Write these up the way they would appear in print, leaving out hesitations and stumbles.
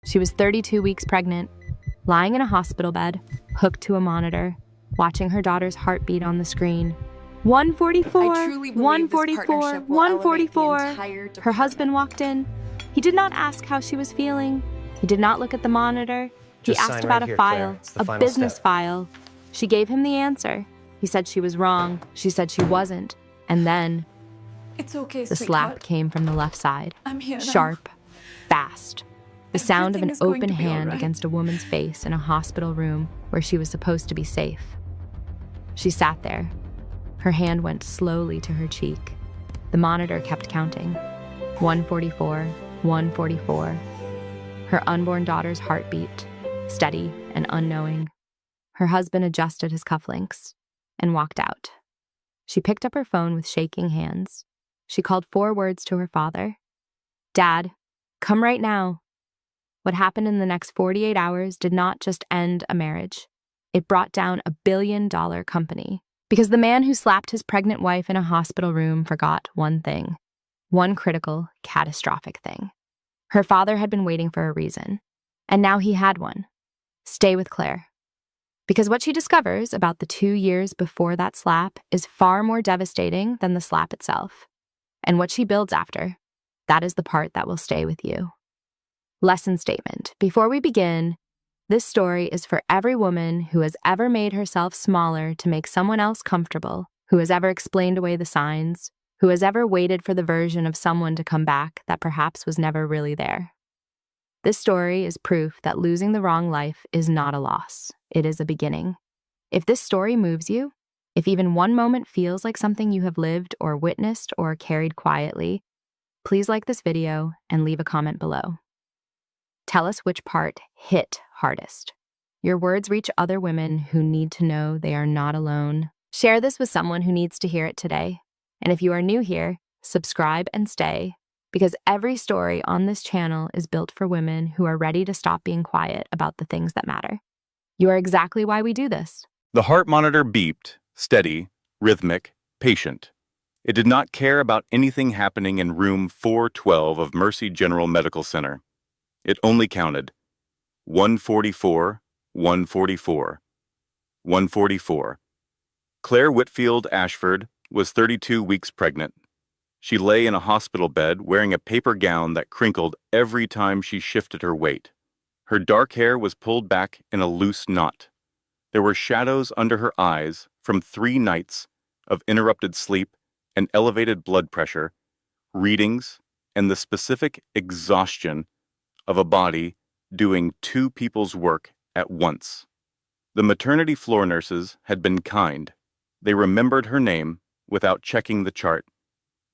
She was 32 weeks pregnant, lying in a hospital bed, hooked to a monitor, watching her daughter's heartbeat on the screen. 144, I truly believe 144, this partnership will elevate the 144. entire Her department. husband walked in. He did not ask how she was feeling. He did not look at the monitor. He Just asked sign about right a here, file, Claire. It's the a final business step. file. She gave him the answer. He said she was wrong. She said she wasn't. And then It's okay, the sweetheart. slap came from the left side. I'm here now. Sharp, fast. The sound of Everything an is going open to be all hand right. against a woman's face in a hospital room where she was supposed to be safe. She sat there. Her hand went slowly to her cheek. The monitor kept counting. 144, 144. Her unborn daughter's heartbeat, steady and unknowing. Her husband adjusted his cufflinks and walked out. She picked up her phone with shaking hands. She called 4 words to her father. Dad, come right now. What happened in the next 48 hours did not just end a marriage. It brought down a billion-dollar company. Because the man who slapped his pregnant wife in a hospital room forgot one thing. One critical, catastrophic thing. Her father had been waiting for a reason. And now he had one. Stay with Claire. Because what she discovers about the 2 years before that slap is far more devastating than the slap itself. And what she builds after, that is the part that will stay with you. Lesson statement. Before we begin, this story is for every woman who has ever made herself smaller to make someone else comfortable, who has ever explained away the signs, who has ever waited for the version of someone to come back that perhaps was never really there. This story is proof that losing the wrong life is not a loss. It is a beginning. If this story moves you, if even one moment feels like something you have lived or witnessed or carried quietly, please like this video and leave a comment below. Tell us which part hit hardest. Your words reach other women who need to know they are not alone. Share this with someone who needs to hear it today. And if you are new here, subscribe and stay, because every story on this channel is built for women who are ready to stop being quiet about the things that matter. You are exactly why we do this. The heart monitor beeped, steady, rhythmic, patient. It did not care about anything happening in room 412 of Mercy General Medical Center. It only counted 144, 144, 144. Claire Whitfield Ashford was 32 weeks pregnant. She lay in a hospital bed wearing a paper gown that crinkled every time she shifted her weight. Her dark hair was pulled back in a loose knot. There were shadows under her eyes from 3 nights of interrupted sleep and elevated blood pressure, readings, and the specific exhaustion of a body doing 2 people's work at once. The maternity floor nurses had been kind. They remembered her name without checking the chart.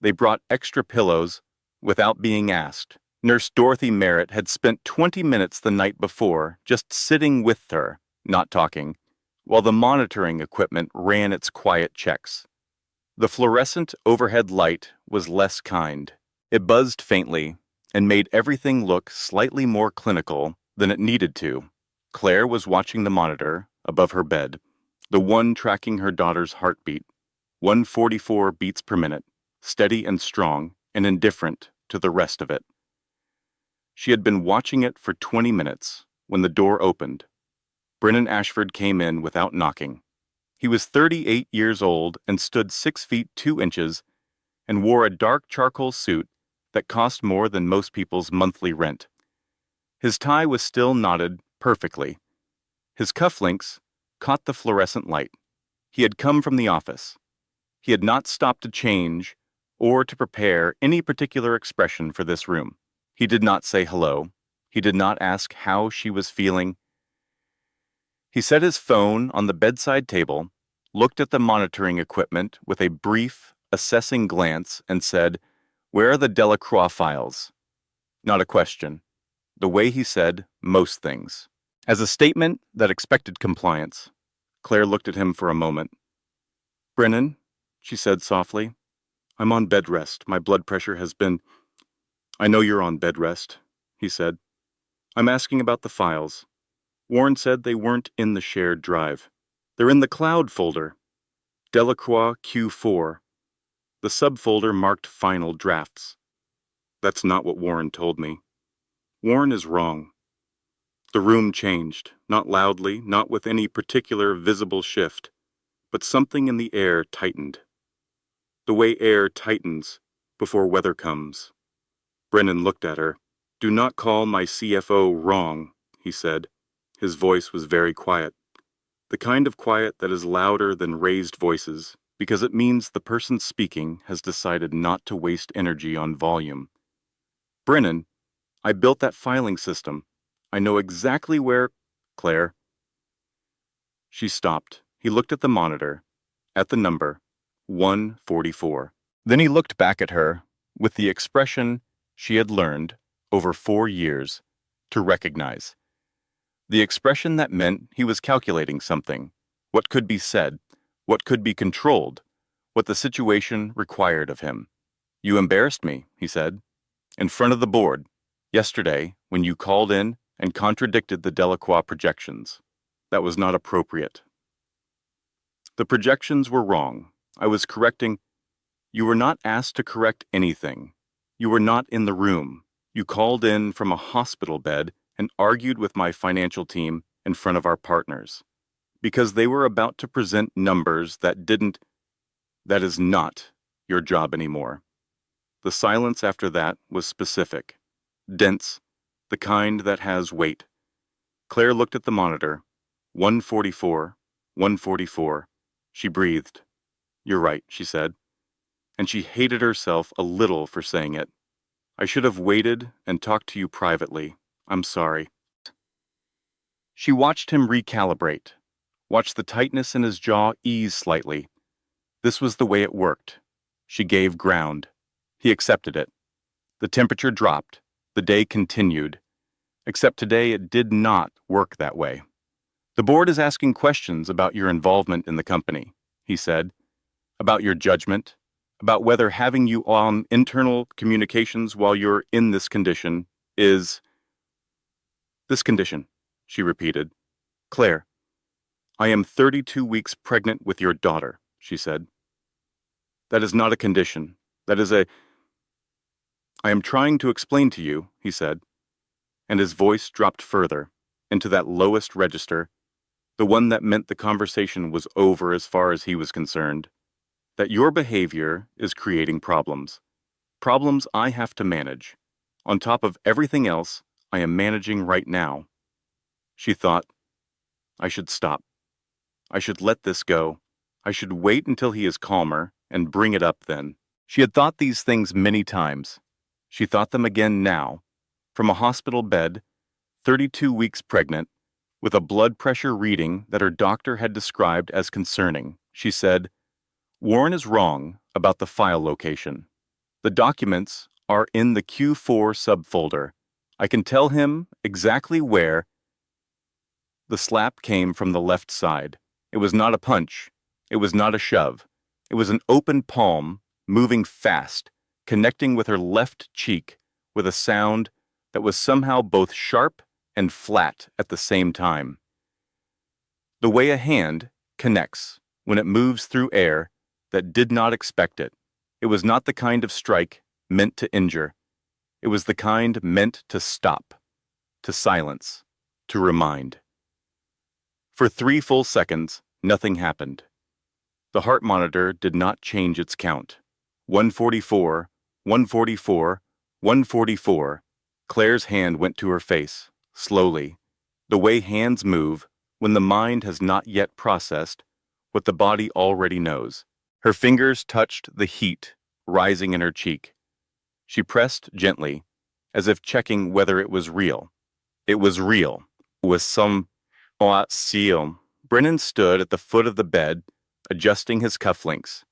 They brought extra pillows without being asked. Nurse Dorothy Merritt had spent 20 minutes the night before just sitting with her, not talking, while the monitoring equipment ran its quiet checks. The fluorescent overhead light was less kind. It buzzed faintly and made everything look slightly more clinical than it needed to. Claire was watching the monitor above her bed, the one tracking her daughter's heartbeat, 144 beats per minute, steady and strong and indifferent to the rest of it. She had been watching it for 20 minutes when the door opened. Brennan Ashford came in without knocking. He was 38 years old and stood 6 feet 2 inches and wore a dark charcoal suit that cost more than most people's monthly rent. His tie was still knotted perfectly. His cufflinks caught the fluorescent light. He had come from the office. He had not stopped to change or to prepare any particular expression for this room. He did not say hello. He did not ask how she was feeling. He set his phone on the bedside table, looked at the monitoring equipment with a brief, assessing glance, and said, "Where are the Delacroix files?" Not a question. The way he said most things. As a statement that expected compliance, Claire looked at him for a moment. "Brennan," she said softly, "I'm on bed rest. My blood pressure has been—" "I know you're on bed rest," he said. "I'm asking about the files. Warren said they weren't in the shared drive. They're in the cloud folder. Delacroix Q4. The subfolder marked final drafts." "That's not what Warren told me. Warren is wrong. The room changed, not loudly, not with any particular visible shift, but something in the air tightened. The way air tightens before weather comes. Brennan looked at her. "Do not call my CFO wrong," he said. His voice was very quiet. The kind of quiet that is louder than raised voices, because it means the person speaking has decided not to waste energy on volume. "Brennan, I built that filing system. I know exactly where—" "Claire." She stopped. He looked at the monitor, at the number, 144. Then he looked back at her with the expression she had learned, over 4 years, to recognize. The expression that meant he was calculating something, what could be said, what could be controlled, what the situation required of him. "You embarrassed me," he said, "in front of the board, yesterday when you called in and contradicted the Delacroix projections. That was not appropriate. The projections were wrong. I was correcting. You were not asked to correct anything. You were not in the room. You called in from a hospital bed and argued with my financial team in front of our partners, because they were about to present numbers that is not your job anymore." The silence after that was specific, dense, the kind that has weight. Claire looked at the monitor. 144, 144. She breathed. "You're right," she said, and she hated herself a little for saying it. "I should have waited and talked to you privately. I'm sorry." She watched him recalibrate, watched the tightness in his jaw ease slightly. This was the way it worked. She gave ground. He accepted it. The temperature dropped. The day continued. Except today it did not work that way. "The board is asking questions about your involvement in the company," he said, "about your judgment, about whether having you on internal communications while you're in this condition is—" "This condition," she repeated. "Claire, I am 32 weeks pregnant with your daughter," she said. "That is not a condition. That is a—" "I am trying to explain to you," he said, and his voice dropped further, into that lowest register, the one that meant the conversation was over as far as he was concerned, "that your behavior is creating problems. Problems I have to manage, on top of everything else I am managing right now." She thought, "I should stop. I should let this go. I should wait until he is calmer and bring it up then." She had thought these things many times. She thought them again now, from a hospital bed, 32 weeks pregnant, with a blood pressure reading that her doctor had described as concerning. She said, "Warren is wrong about the file location. The documents are in the Q4 subfolder. I can tell him exactly where." The slap came from the left side. It was not a punch. It was not a shove. It was an open palm, moving fast, connecting with her left cheek with a sound that was somehow both sharp and flat at the same time. The way a hand connects when it moves through air that did not expect it. It was not the kind of strike meant to injure. It was the kind meant to stop, to silence, to remind. For 3 full seconds, nothing happened. The heart monitor did not change its count. 144, 144, 144. Claire's hand went to her face, slowly, the way hands move when the mind has not yet processed what the body already knows. Her fingers touched the heat rising in her cheek. She pressed gently, as if checking whether it was real. It was real. With some seal. Brennan stood at the foot of the bed, adjusting his cufflinks.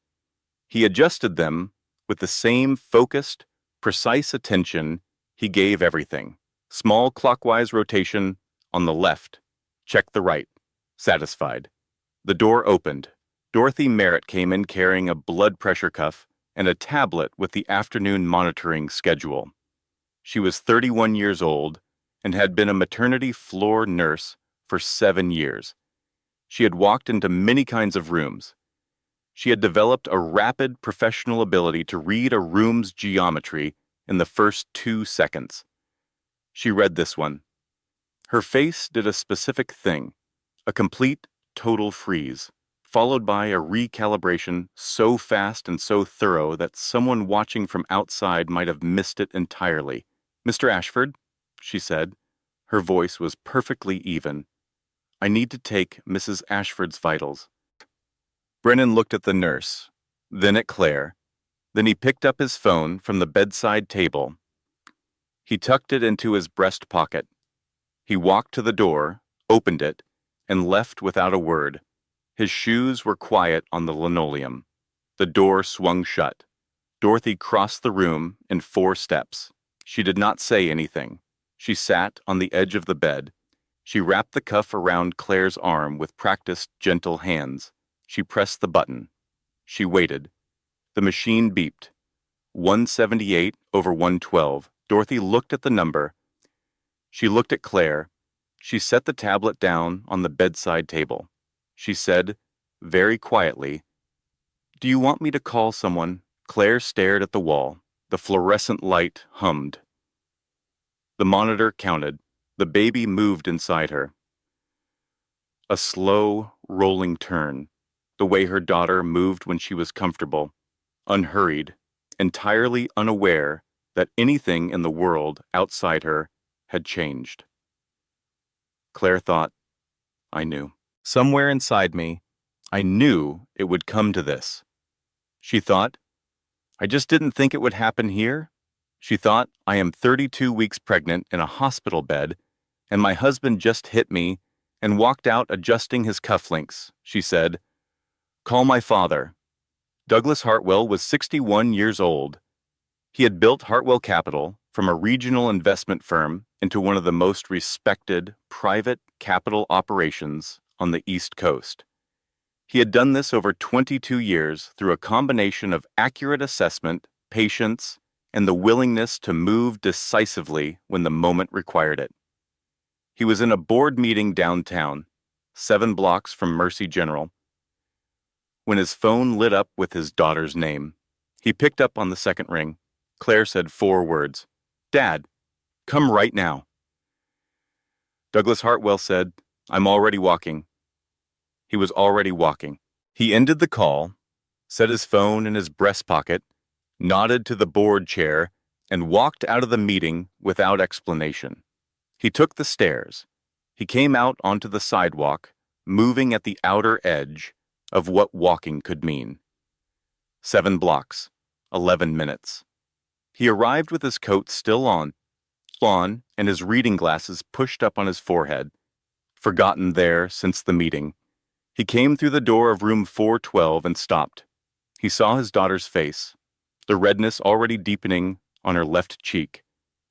He adjusted them with the same focused, precise attention he gave everything. Small clockwise rotation on the left. Check the right. Satisfied. The door opened. Dorothy Merritt came in carrying a blood pressure cuff and a tablet with the afternoon monitoring schedule. She was 31 years old and had been a maternity floor nurse for 7 years. She had walked into many kinds of rooms. She had developed a rapid professional ability to read a room's geometry in the first 2 seconds. She read this one. Her face did a specific thing, a complete, total freeze, followed by a recalibration so fast and so thorough that someone watching from outside might have missed it entirely. "Mr. Ashford," she said. Her voice was perfectly even. "I need to take Mrs. Ashford's vitals." Brennan looked at the nurse, then at Claire. Then he picked up his phone from the bedside table. He tucked it into his breast pocket. He walked to the door, opened it, and left without a word. His shoes were quiet on the linoleum. The door swung shut. Dorothy crossed the room in 4 steps. She did not say anything. She sat on the edge of the bed. She wrapped the cuff around Claire's arm with practiced, gentle hands. She pressed the button. She waited. The machine beeped. 178/112. Dorothy looked at the number. She looked at Claire. She set the tablet down on the bedside table. She said, very quietly, "Do you want me to call someone?" Claire stared at the wall. The fluorescent light hummed. The monitor counted. The baby moved inside her. A slow, rolling turn, the way her daughter moved when she was comfortable, unhurried, entirely unaware that anything in the world outside her had changed. Claire thought, I knew. Somewhere inside me, I knew it would come to this. She thought, I just didn't think it would happen here. She thought, I am 32 weeks pregnant in a hospital bed, and my husband just hit me and walked out adjusting his cufflinks. She said, "Call my father." Douglas Hartwell was 61 years old. He had built Hartwell Capital from a regional investment firm into one of the most respected private capital operations on the East Coast. He had done this over 22 years through a combination of accurate assessment, patience, and the willingness to move decisively when the moment required it. He was in a board meeting downtown, 7 blocks from Mercy General, when his phone lit up with his daughter's name. He picked up on the second ring. Claire said 4 words, "Dad, come right now." Douglas Hartwell said, "I'm already walking." He was already walking. He ended the call, set his phone in his breast pocket, nodded to the board chair, and walked out of the meeting without explanation. He took the stairs. He came out onto the sidewalk, moving at the outer edge of what walking could mean. 7 blocks, 11 minutes. He arrived with his coat still on, and his reading glasses pushed up on his forehead, forgotten there since the meeting. He came through the door of room 412 and stopped. He saw his daughter's face, the redness already deepening on her left cheek,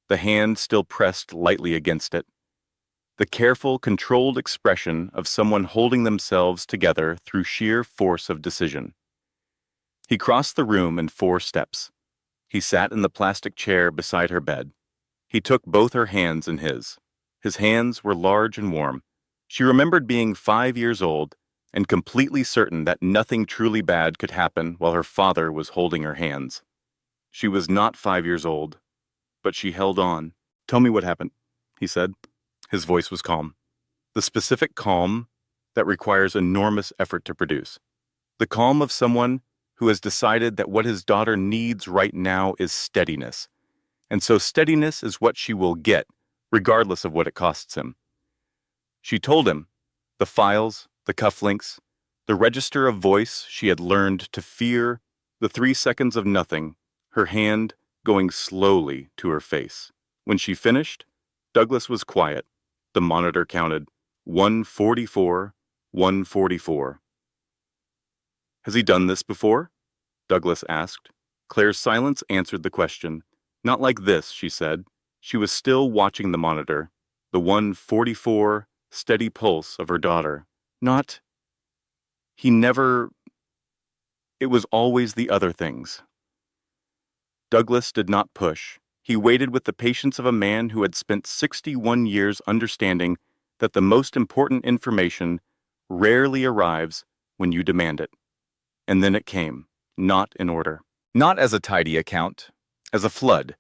the hand still pressed lightly against it, the careful, controlled expression of someone holding themselves together through sheer force of decision. He crossed the room in 4 steps. He sat in the plastic chair beside her bed. He took both her hands in his. His hands were large and warm. She remembered being 5 years old and completely certain that nothing truly bad could happen while her father was holding her hands. She was not 5 years old, but she held on. "Tell me what happened," he said. His voice was calm. The specific calm that requires enormous effort to produce. The calm of someone who has decided that what his daughter needs right now is steadiness. And so steadiness is what she will get, regardless of what it costs him. She told him the files, the cufflinks, the register of voice she had learned to fear, the 3 seconds of nothing, her hand going slowly to her face. When she finished, Douglas was quiet. The monitor counted 144, 144. "Has he done this before?" Douglas asked. Claire's silence answered the question. "Not like this," she said. She was still watching the monitor, the 144 steady pulse of her daughter. Not. He never. It was always the other things. Douglas did not push. He waited with the patience of a man who had spent 61 years understanding that the most important information rarely arrives when you demand it. And then it came, not in order. Not as a tidy account, as a flood.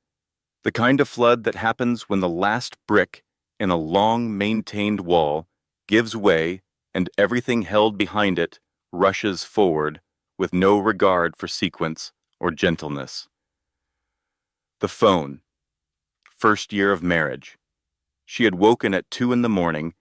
The kind of flood that happens when the last brick in a long, maintained wall gives way and everything held behind it rushes forward with no regard for sequence or gentleness. The phone. First year of marriage. She had woken at 2 a.m.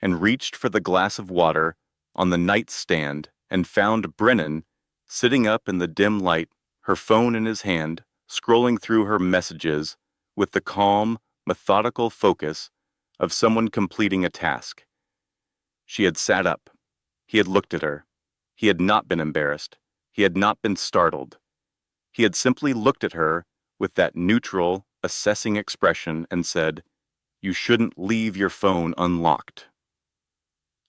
and reached for the glass of water on the nightstand and found Brennan sitting up in the dim light, her phone in his hand, scrolling through her messages with the calm, methodical focus of someone completing a task. She had sat up. He had looked at her. He had not been embarrassed. He had not been startled. He had simply looked at her with that neutral, assessing expression and said, "You shouldn't leave your phone unlocked."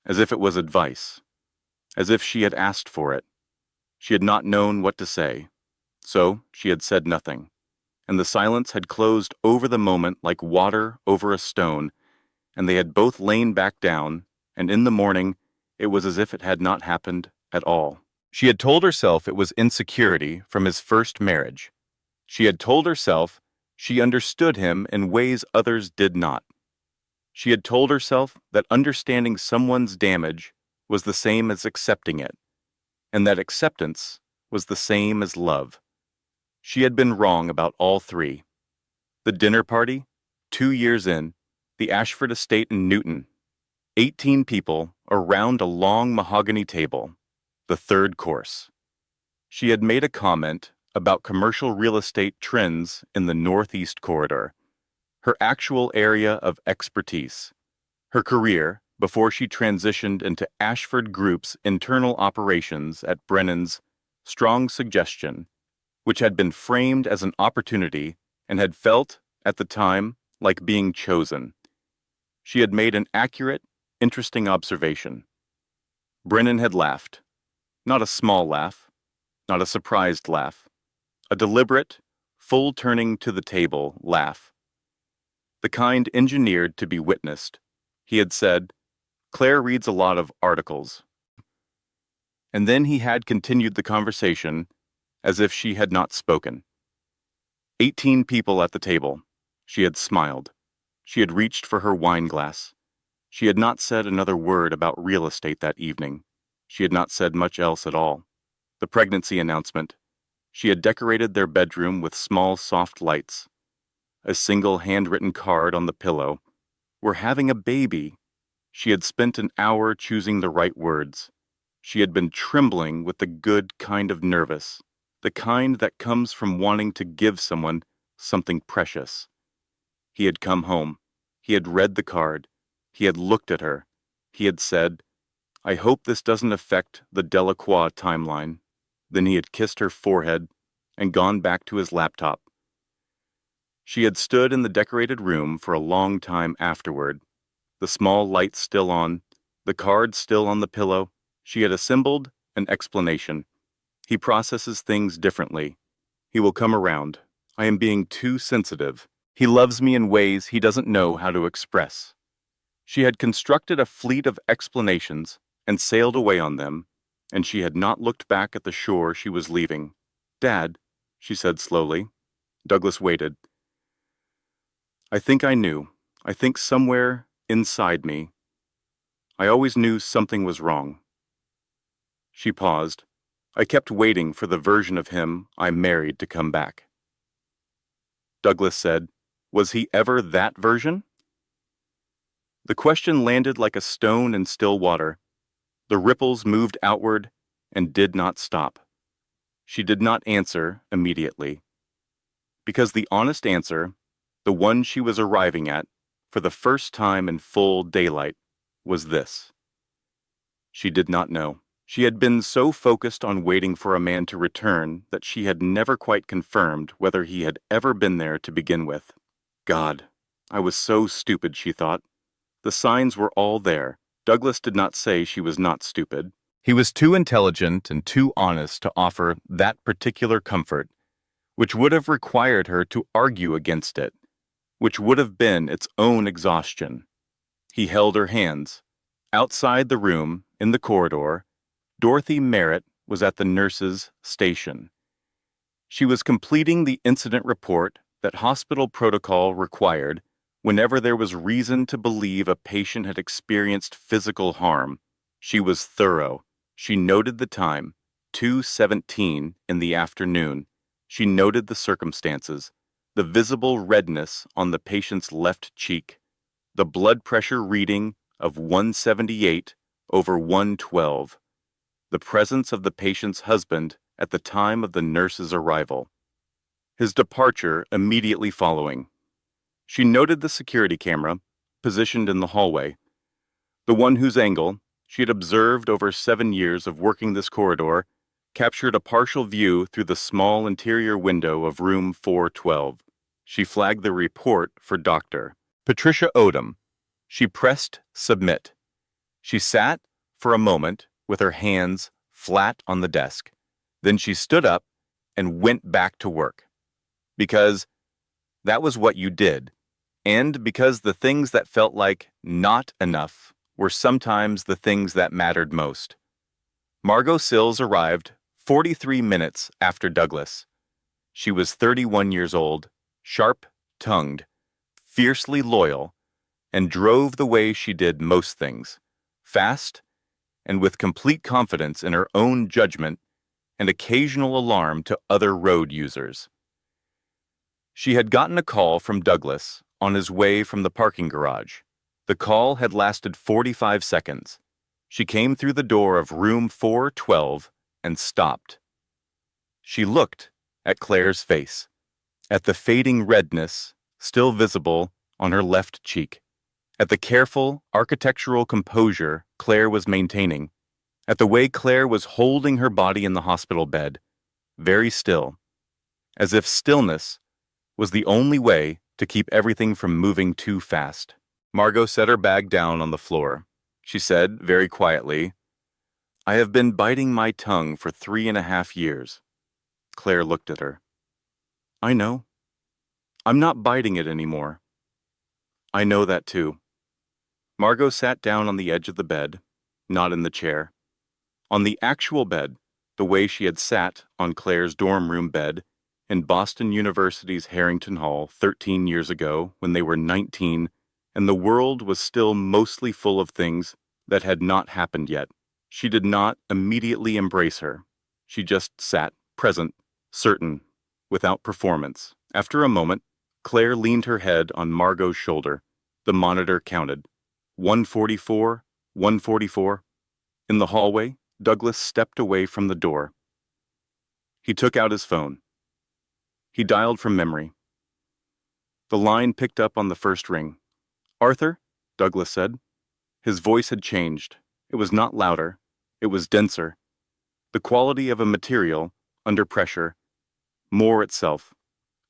As if it was advice. As if she had asked for it. She had not known what to say. So she had said nothing. And the silence had closed over the moment like water over a stone, and they had both lain back down, and in the morning it was as if it had not happened at all. She had told herself it was insecurity from his first marriage. She had told herself she understood him in ways others did not. She had told herself that understanding someone's damage was the same as accepting it, and that acceptance was the same as love. She had been wrong about all three. The dinner party, 2 years in, the Ashford estate in Newton, 18 people around a long mahogany table, the third course. She had made a comment about commercial real estate trends in the Northeast Corridor, her actual area of expertise, her career before she transitioned into Ashford Group's internal operations at Brennan's strong suggestion, which had been framed as an opportunity and had felt, at the time, like being chosen. She had made an accurate, interesting observation. Brennan had laughed. Not a small laugh, not a surprised laugh, a deliberate, full turning to the table laugh. The kind engineered to be witnessed. He had said, "Claire reads a lot of articles." And then he had continued the conversation as if she had not spoken. 18 people at the table. She had smiled. She had reached for her wine glass. She had not said another word about real estate that evening. She had not said much else at all. The pregnancy announcement. She had decorated their bedroom with small, soft lights. A single handwritten card on the pillow. "We're having a baby." She had spent an hour choosing the right words. She had been trembling with the good kind of nervous, the kind that comes from wanting to give someone something precious. He had come home. He had read the card. He had looked at her. He had said, "I hope this doesn't affect the Delacroix timeline." Then he had kissed her forehead and gone back to his laptop. She had stood in the decorated room for a long time afterward, the small lights still on, the card still on the pillow. She had assembled an explanation. "He processes things differently. He will come around. I am being too sensitive. He loves me in ways he doesn't know how to express." She had constructed a fleet of explanations and sailed away on them, and she had not looked back at the shore she was leaving. "Dad," she said slowly. Douglas waited. "I think I knew. I think somewhere inside me. I always knew something was wrong." She paused. "I kept waiting for the version of him I married to come back." Douglas said, "Was he ever that version?" The question landed like a stone in still water. The ripples moved outward and did not stop. She did not answer immediately. Because the honest answer, the one she was arriving at, for the first time in full daylight, was this. She did not know. She had been so focused on waiting for a man to return that she had never quite confirmed whether he had ever been there to begin with. God, I was so stupid, she thought. The signs were all there. Douglas did not say she was not stupid. He was too intelligent and too honest to offer that particular comfort, which would have required her to argue against it, which would have been its own exhaustion. He held her hands. Outside the room, in the corridor, Dorothy Merritt was at the nurse's station. She was completing the incident report that hospital protocol required Whenever there was reason to believe a patient had experienced physical harm, she was thorough. She noted the time, 2:17 in the afternoon. She noted the circumstances, the visible redness on the patient's left cheek, the blood pressure reading of 178/112, the presence of the patient's husband at the time of the nurse's arrival, his departure immediately following. She noted the security camera, positioned in the hallway, the one whose angle she had observed over 7 years of working this corridor, captured a partial view through the small interior window of room 412. She flagged the report for Dr. Patricia Odom. She pressed submit. She sat for a moment with her hands flat on the desk. Then she stood up and went back to work. Because that was what you did. And because the things that felt like not enough were sometimes the things that mattered most. Margot Sills arrived 43 minutes after Douglas. She was 31 years old, sharp-tongued, fiercely loyal, and drove the way she did most things, fast and with complete confidence in her own judgment and occasional alarm to other road users. She had gotten a call from Douglas on his way from the parking garage. The call had lasted 45 seconds. She came through the door of room 412 and stopped. She looked at Claire's face, at the fading redness still visible on her left cheek, at the careful architectural composure Claire was maintaining, at the way Claire was holding her body in the hospital bed, very still, as if stillness was the only way to keep everything from moving too fast. Margot set her bag down on the floor. She said, very quietly, "I have been biting my tongue for 3.5 years. Claire looked at her. "I know. I'm not biting it anymore." "I know that too." Margot sat down on the edge of the bed, not in the chair. On the actual bed, the way she had sat on Claire's dorm room bed in Boston University's Harrington Hall 13 years ago when they were 19 and the world was still mostly full of things that had not happened yet. She did not immediately embrace her. She just sat, present, certain, without performance. After a moment, Claire leaned her head on Margot's shoulder. The monitor counted. 144, 144. In the hallway, Douglas stepped away from the door. He took out his phone. He dialed from memory. The line picked up on the first ring. "Arthur?" Douglas said. His voice had changed. It was not louder. It was denser. The quality of a material, under pressure. More itself.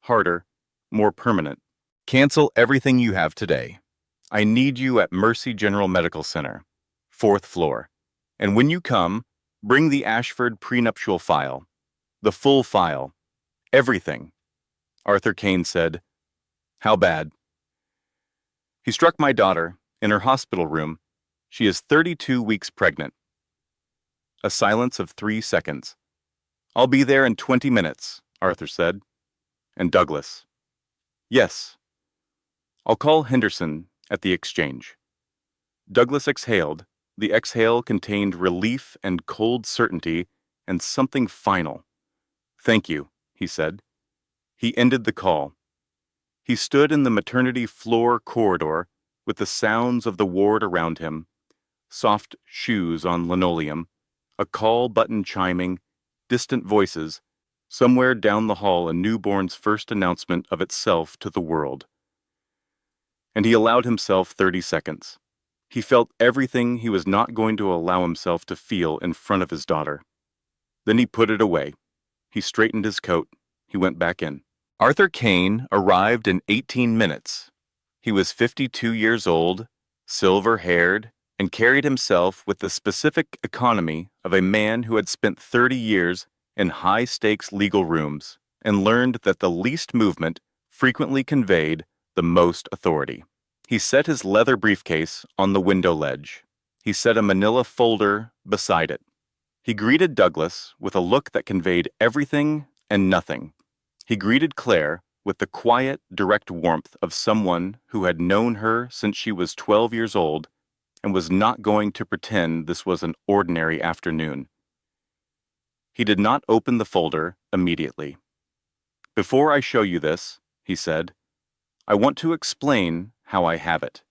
Harder. More permanent. "Cancel everything you have today. I need you at Mercy General Medical Center, 4th floor. And when you come, bring the Ashford prenuptial file. The full file. Everything." Arthur Kane said, "How bad?" "He struck my daughter in her hospital room. She is 32 weeks pregnant." A silence of 3 seconds. "I'll be there in 20 minutes, Arthur said. And Douglas, "Yes. I'll call Henderson at the exchange." Douglas exhaled. The exhale contained relief and cold certainty and something final. "Thank you," he said. He ended the call. He stood in the maternity floor corridor with the sounds of the ward around him, soft shoes on linoleum, a call button chiming, distant voices, somewhere down the hall a newborn's first announcement of itself to the world. And he allowed himself 30 seconds. He felt everything he was not going to allow himself to feel in front of his daughter. Then he put it away. He straightened his coat. He went back in. Arthur Kane arrived in 18 minutes. He was 52 years old, silver-haired, and carried himself with the specific economy of a man who had spent 30 years in high-stakes legal rooms and learned that the least movement frequently conveyed the most authority. He set his leather briefcase on the window ledge. He set a manila folder beside it. He greeted Douglas with a look that conveyed everything and nothing. He greeted Claire with the quiet, direct warmth of someone who had known her since she was 12 years old and was not going to pretend this was an ordinary afternoon. He did not open the folder immediately. "Before I show you this," he said, "I want to explain how I have it."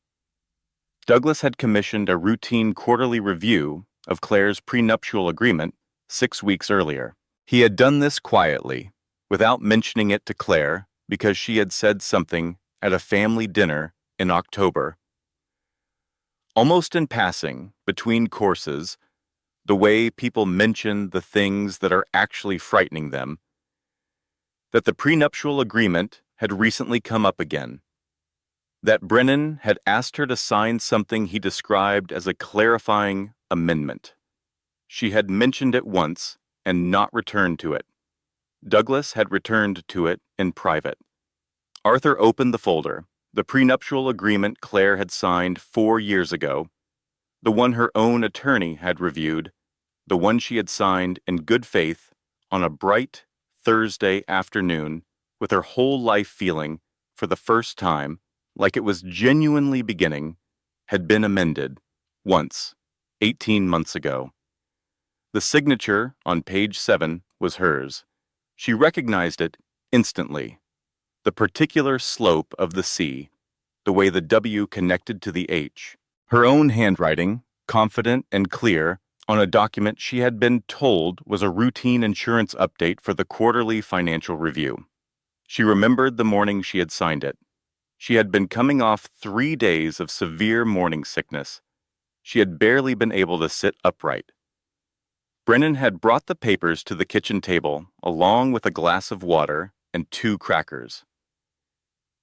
Douglas had commissioned a routine quarterly review of Claire's prenuptial agreement 6 weeks earlier. He had done this quietly, without mentioning it to Claire, because she had said something at a family dinner in October. Almost in passing, between courses, the way people mention the things that are actually frightening them, that the prenuptial agreement had recently come up again, that Brennan had asked her to sign something he described as a clarifying amendment. She had mentioned it once and not returned to it. Douglas had returned to it in private. Arthur opened the folder, the prenuptial agreement Claire had signed 4 years ago, the one her own attorney had reviewed, the one she had signed in good faith on a bright Thursday afternoon with her whole life feeling, for the first time, like it was genuinely beginning, had been amended, once, 18 months ago. The signature on page 7 was hers. She recognized it instantly. The particular slope of the C, the way the W connected to the H. Her own handwriting, confident and clear, on a document she had been told was a routine insurance update for the quarterly financial review. She remembered the morning she had signed it. She had been coming off 3 days of severe morning sickness. She had barely been able to sit upright. Brennan had brought the papers to the kitchen table, along with a glass of water and 2 crackers.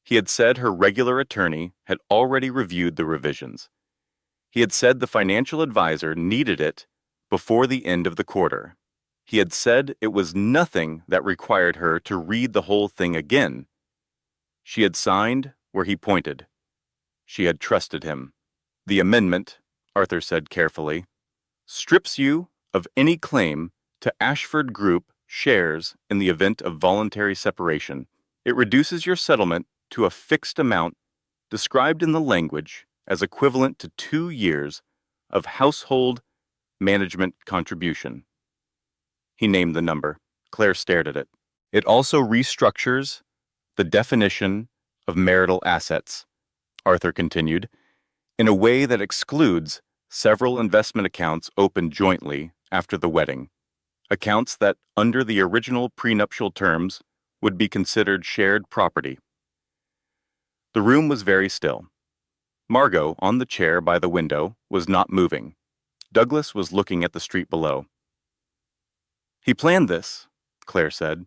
He had said her regular attorney had already reviewed the revisions. He had said the financial advisor needed it before the end of the quarter. He had said it was nothing that required her to read the whole thing again. She had signed where he pointed. She had trusted him. "The amendment," Arthur said carefully, "strips you of any claim to Ashford Group shares in the event of voluntary separation. It reduces your settlement to a fixed amount described in the language as equivalent to 2 years of household management contribution." He named the number. Claire stared at it. "It also restructures the definition of marital assets," Arthur continued, "in a way that excludes several investment accounts opened jointly after the wedding, accounts that, under the original prenuptial terms, would be considered shared property." The room was very still. Margot, on the chair by the window, was not moving. Douglas was looking at the street below. "He planned this," Claire said.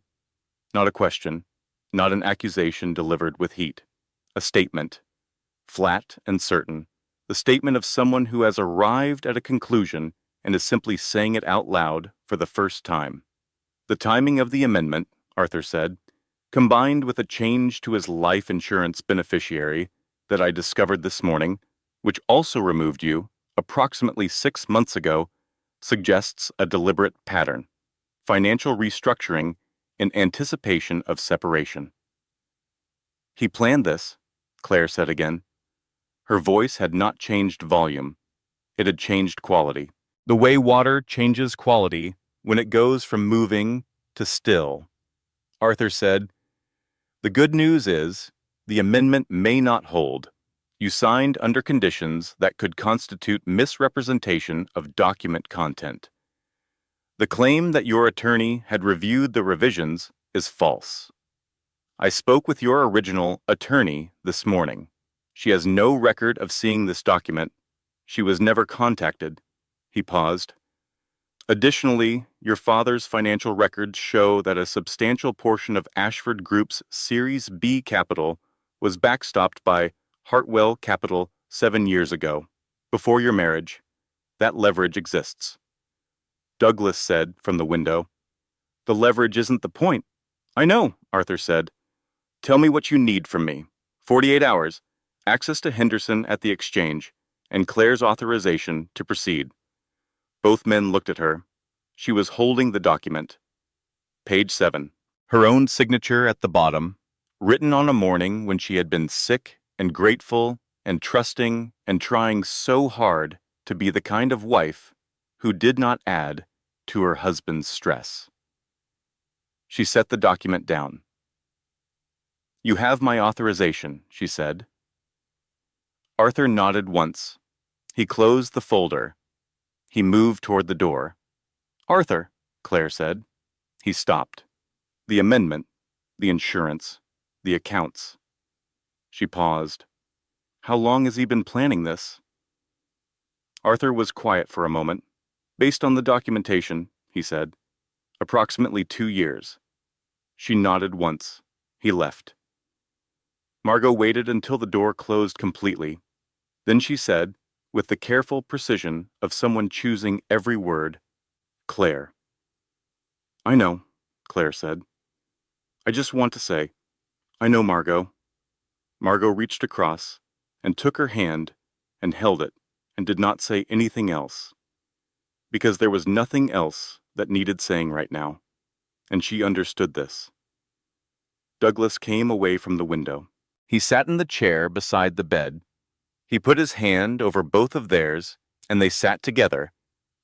Not a question, not an accusation delivered with heat. A statement, flat and certain, the statement of someone who has arrived at a conclusion and is simply saying it out loud for the first time. "The timing of the amendment," Arthur said, "combined with a change to his life insurance beneficiary that I discovered this morning, which also removed you approximately 6 months ago, suggests a deliberate pattern. Financial restructuring in anticipation of separation." "He planned this," Claire said again. Her voice had not changed volume. It had changed quality. The way water changes quality when it goes from moving to still. Arthur said, "The good news is, the amendment may not hold. You signed under conditions that could constitute misrepresentation of document content. The claim that your attorney had reviewed the revisions is false. I spoke with your original attorney this morning. She has no record of seeing this document. She was never contacted." He paused. "Additionally, your father's financial records show that a substantial portion of Ashford Group's Series B capital was backstopped by Hartwell Capital 7 years ago, before your marriage. That leverage exists." Douglas said from the window, "The leverage isn't the point." "I know," Arthur said. "Tell me what you need from me. 48 hours, access to Henderson at the exchange, and Claire's authorization to proceed." Both men looked at her. She was holding the document. Page 7. Her own signature at the bottom, written on a morning when she had been sick and grateful and trusting and trying so hard to be the kind of wife who did not add to her husband's stress. She set the document down. "You have my authorization," she said. Arthur nodded once. He closed the folder. He moved toward the door. "Arthur," Claire said. He stopped. "The amendment, the insurance, the accounts." She paused. "How long has he been planning this?" Arthur was quiet for a moment. "Based on the documentation," he said, "approximately 2 years." She nodded once. He left. Margot waited until the door closed completely. Then she said, with the careful precision of someone choosing every word, "Claire." "I know," Claire said. "I just want to say, I know, Margot." Margot reached across and took her hand and held it and did not say anything else, because there was nothing else that needed saying right now, and she understood this. Douglas came away from the window. He sat in the chair beside the bed. He put his hand over both of theirs, and they sat together,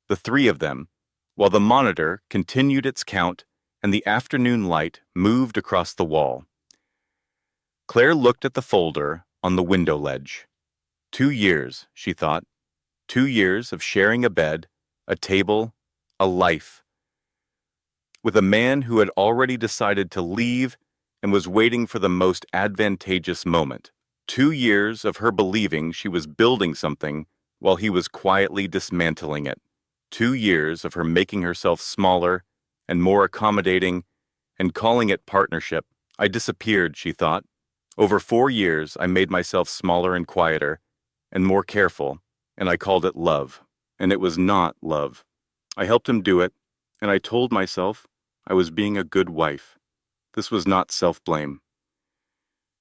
the three of them, while the monitor continued its count and the afternoon light moved across the wall. Claire looked at the folder on the window ledge. 2 years, she thought. 2 years of sharing a bed, a table, a life, with a man who had already decided to leave and was waiting for the most advantageous moment. 2 years of her believing she was building something while he was quietly dismantling it. 2 years of her making herself smaller and more accommodating and calling it partnership. I disappeared, she thought. Over 4 years, I made myself smaller and quieter and more careful, and I called it love. And it was not love. I helped him do it, and I told myself I was being a good wife. This was not self-blame.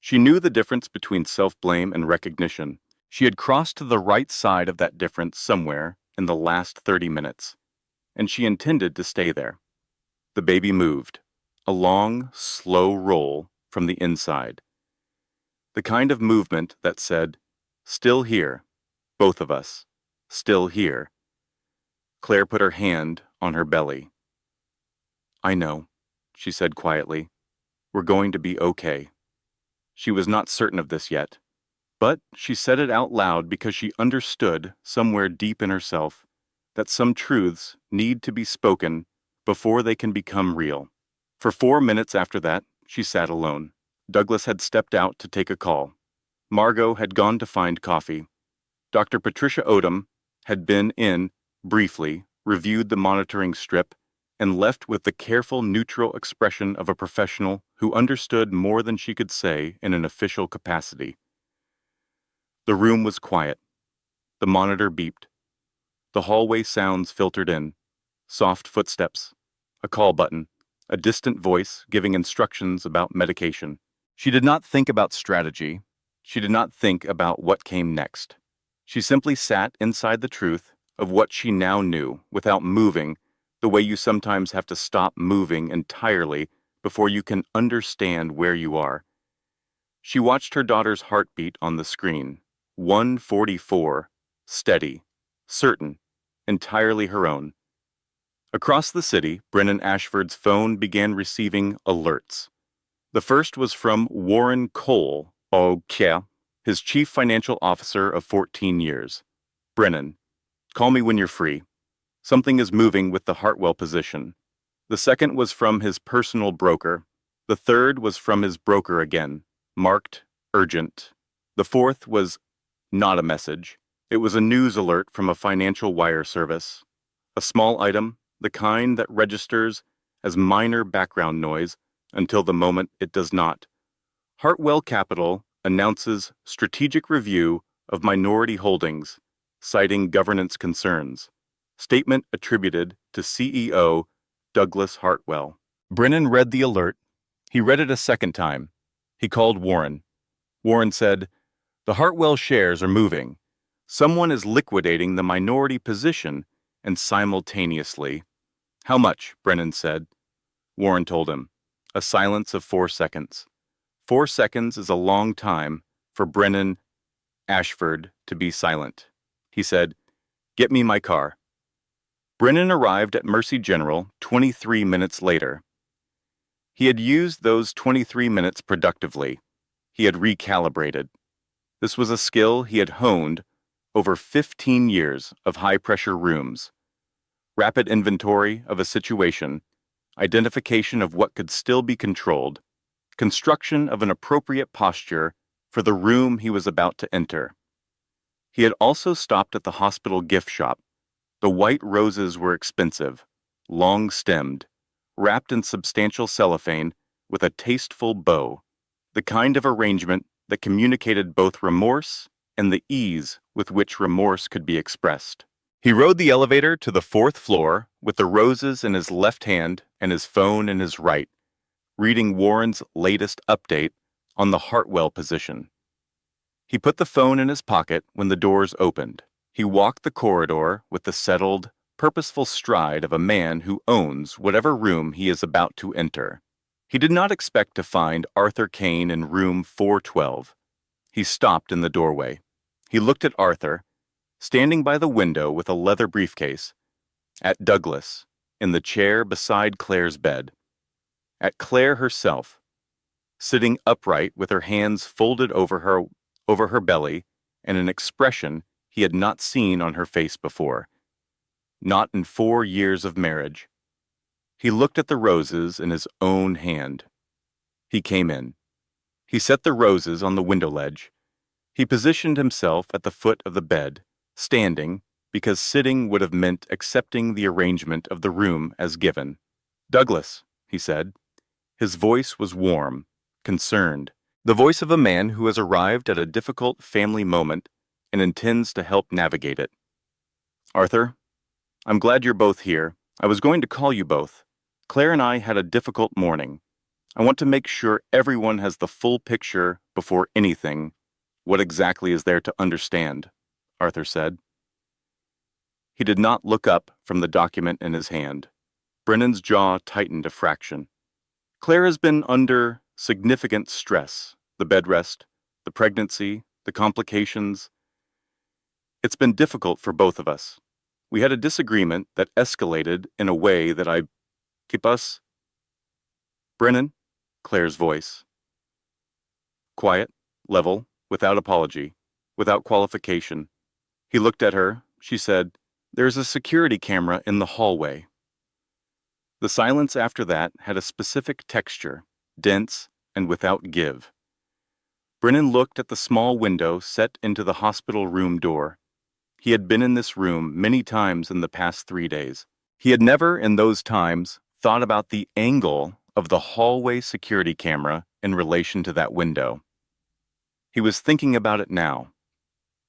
She knew the difference between self-blame and recognition. She had crossed to the right side of that difference somewhere in the last 30 minutes, and she intended to stay there. The baby moved, a long, slow roll from the inside. The kind of movement that said, "Still here, both of us, still here." Claire put her hand on her belly. "I know," she said quietly. "We're going to be okay." She was not certain of this yet, but she said it out loud because she understood somewhere deep in herself that some truths need to be spoken before they can become real. For 4 minutes after that, she sat alone. Douglas had stepped out to take a call. Margot had gone to find coffee. Dr. Patricia Odom had been in, briefly, reviewed the monitoring strip, and left with the careful, neutral expression of a professional who understood more than she could say in an official capacity. The room was quiet. The monitor beeped. The hallway sounds filtered in. Soft footsteps. A call button. A distant voice giving instructions about medication. She did not think about strategy. She did not think about what came next. She simply sat inside the truth of what she now knew without moving, the way you sometimes have to stop moving entirely before you can understand where you are. She watched her daughter's heartbeat on the screen. 144, steady, certain, entirely her own. Across the city, Brennan Ashford's phone began receiving alerts. The first was from Warren Cole, his chief financial officer of 14 years. "Brennan, call me when you're free. Something is moving with the Hartwell position." The second was from his personal broker. The third was from his broker again, marked urgent. The fourth was not a message. It was a news alert from a financial wire service. A small item, the kind that registers as minor background noise until the moment it does not. Hartwell Capital announces strategic review of minority holdings, citing governance concerns. Statement attributed to CEO Douglas Hartwell. Brennan read the alert. He read it a second time. He called Warren. Warren said, "The Hartwell shares are moving. Someone is liquidating the minority position and simultaneously." "How much?" Brennan said. Warren told him. A silence of 4 seconds. 4 seconds is a long time for Brennan Ashford to be silent. He said, "Get me my car." Brennan arrived at Mercy General 23 minutes later. He had used those 23 minutes productively. He had recalibrated. This was a skill he had honed over 15 years of high-pressure rooms. Rapid inventory of a situation, identification of what could still be controlled, construction of an appropriate posture for the room he was about to enter. He had also stopped at the hospital gift shop. The white roses were expensive, long-stemmed, wrapped in substantial cellophane with a tasteful bow, the kind of arrangement that communicated both remorse and the ease with which remorse could be expressed. He rode the elevator to the 4th floor with the roses in his left hand and his phone in his right, reading Warren's latest update on the Hartwell position. He put the phone in his pocket when the doors opened. He walked the corridor with the settled, purposeful stride of a man who owns whatever room he is about to enter. He did not expect to find Arthur Kane in room 412. He stopped in the doorway. He looked at Arthur, standing by the window with a leather briefcase, at Douglas, in the chair beside Claire's bed, at Claire herself, sitting upright with her hands folded over her belly and an expression he had not seen on her face before, not in 4 years of marriage. He looked at the roses in his own hand. He came in. He set the roses on the window ledge. He positioned himself at the foot of the bed, standing, because sitting would have meant accepting the arrangement of the room as given. "Douglas," he said. His voice was warm, concerned, the voice of a man who has arrived at a difficult family moment and intends to help navigate it. "Arthur, I'm glad you're both here. I was going to call you both. Claire and I had a difficult morning. I want to make sure everyone has the full picture before anything. What exactly is there to understand?" Arthur said. He did not look up from the document in his hand. Brennan's jaw tightened a fraction. "Claire has been under significant stress, the bed rest, the pregnancy, the complications. It's been difficult for both of us. We had a disagreement that escalated in a way that keep us." "Brennan," Claire's voice. Quiet, level, without apology, without qualification. He looked at her. She said, "There's a security camera in the hallway." The silence after that had a specific texture, dense and without give. Brennan looked at the small window set into the hospital room door. He had been in this room many times in the past 3 days. He had never, in those times, thought about the angle of the hallway security camera in relation to that window. He was thinking about it now.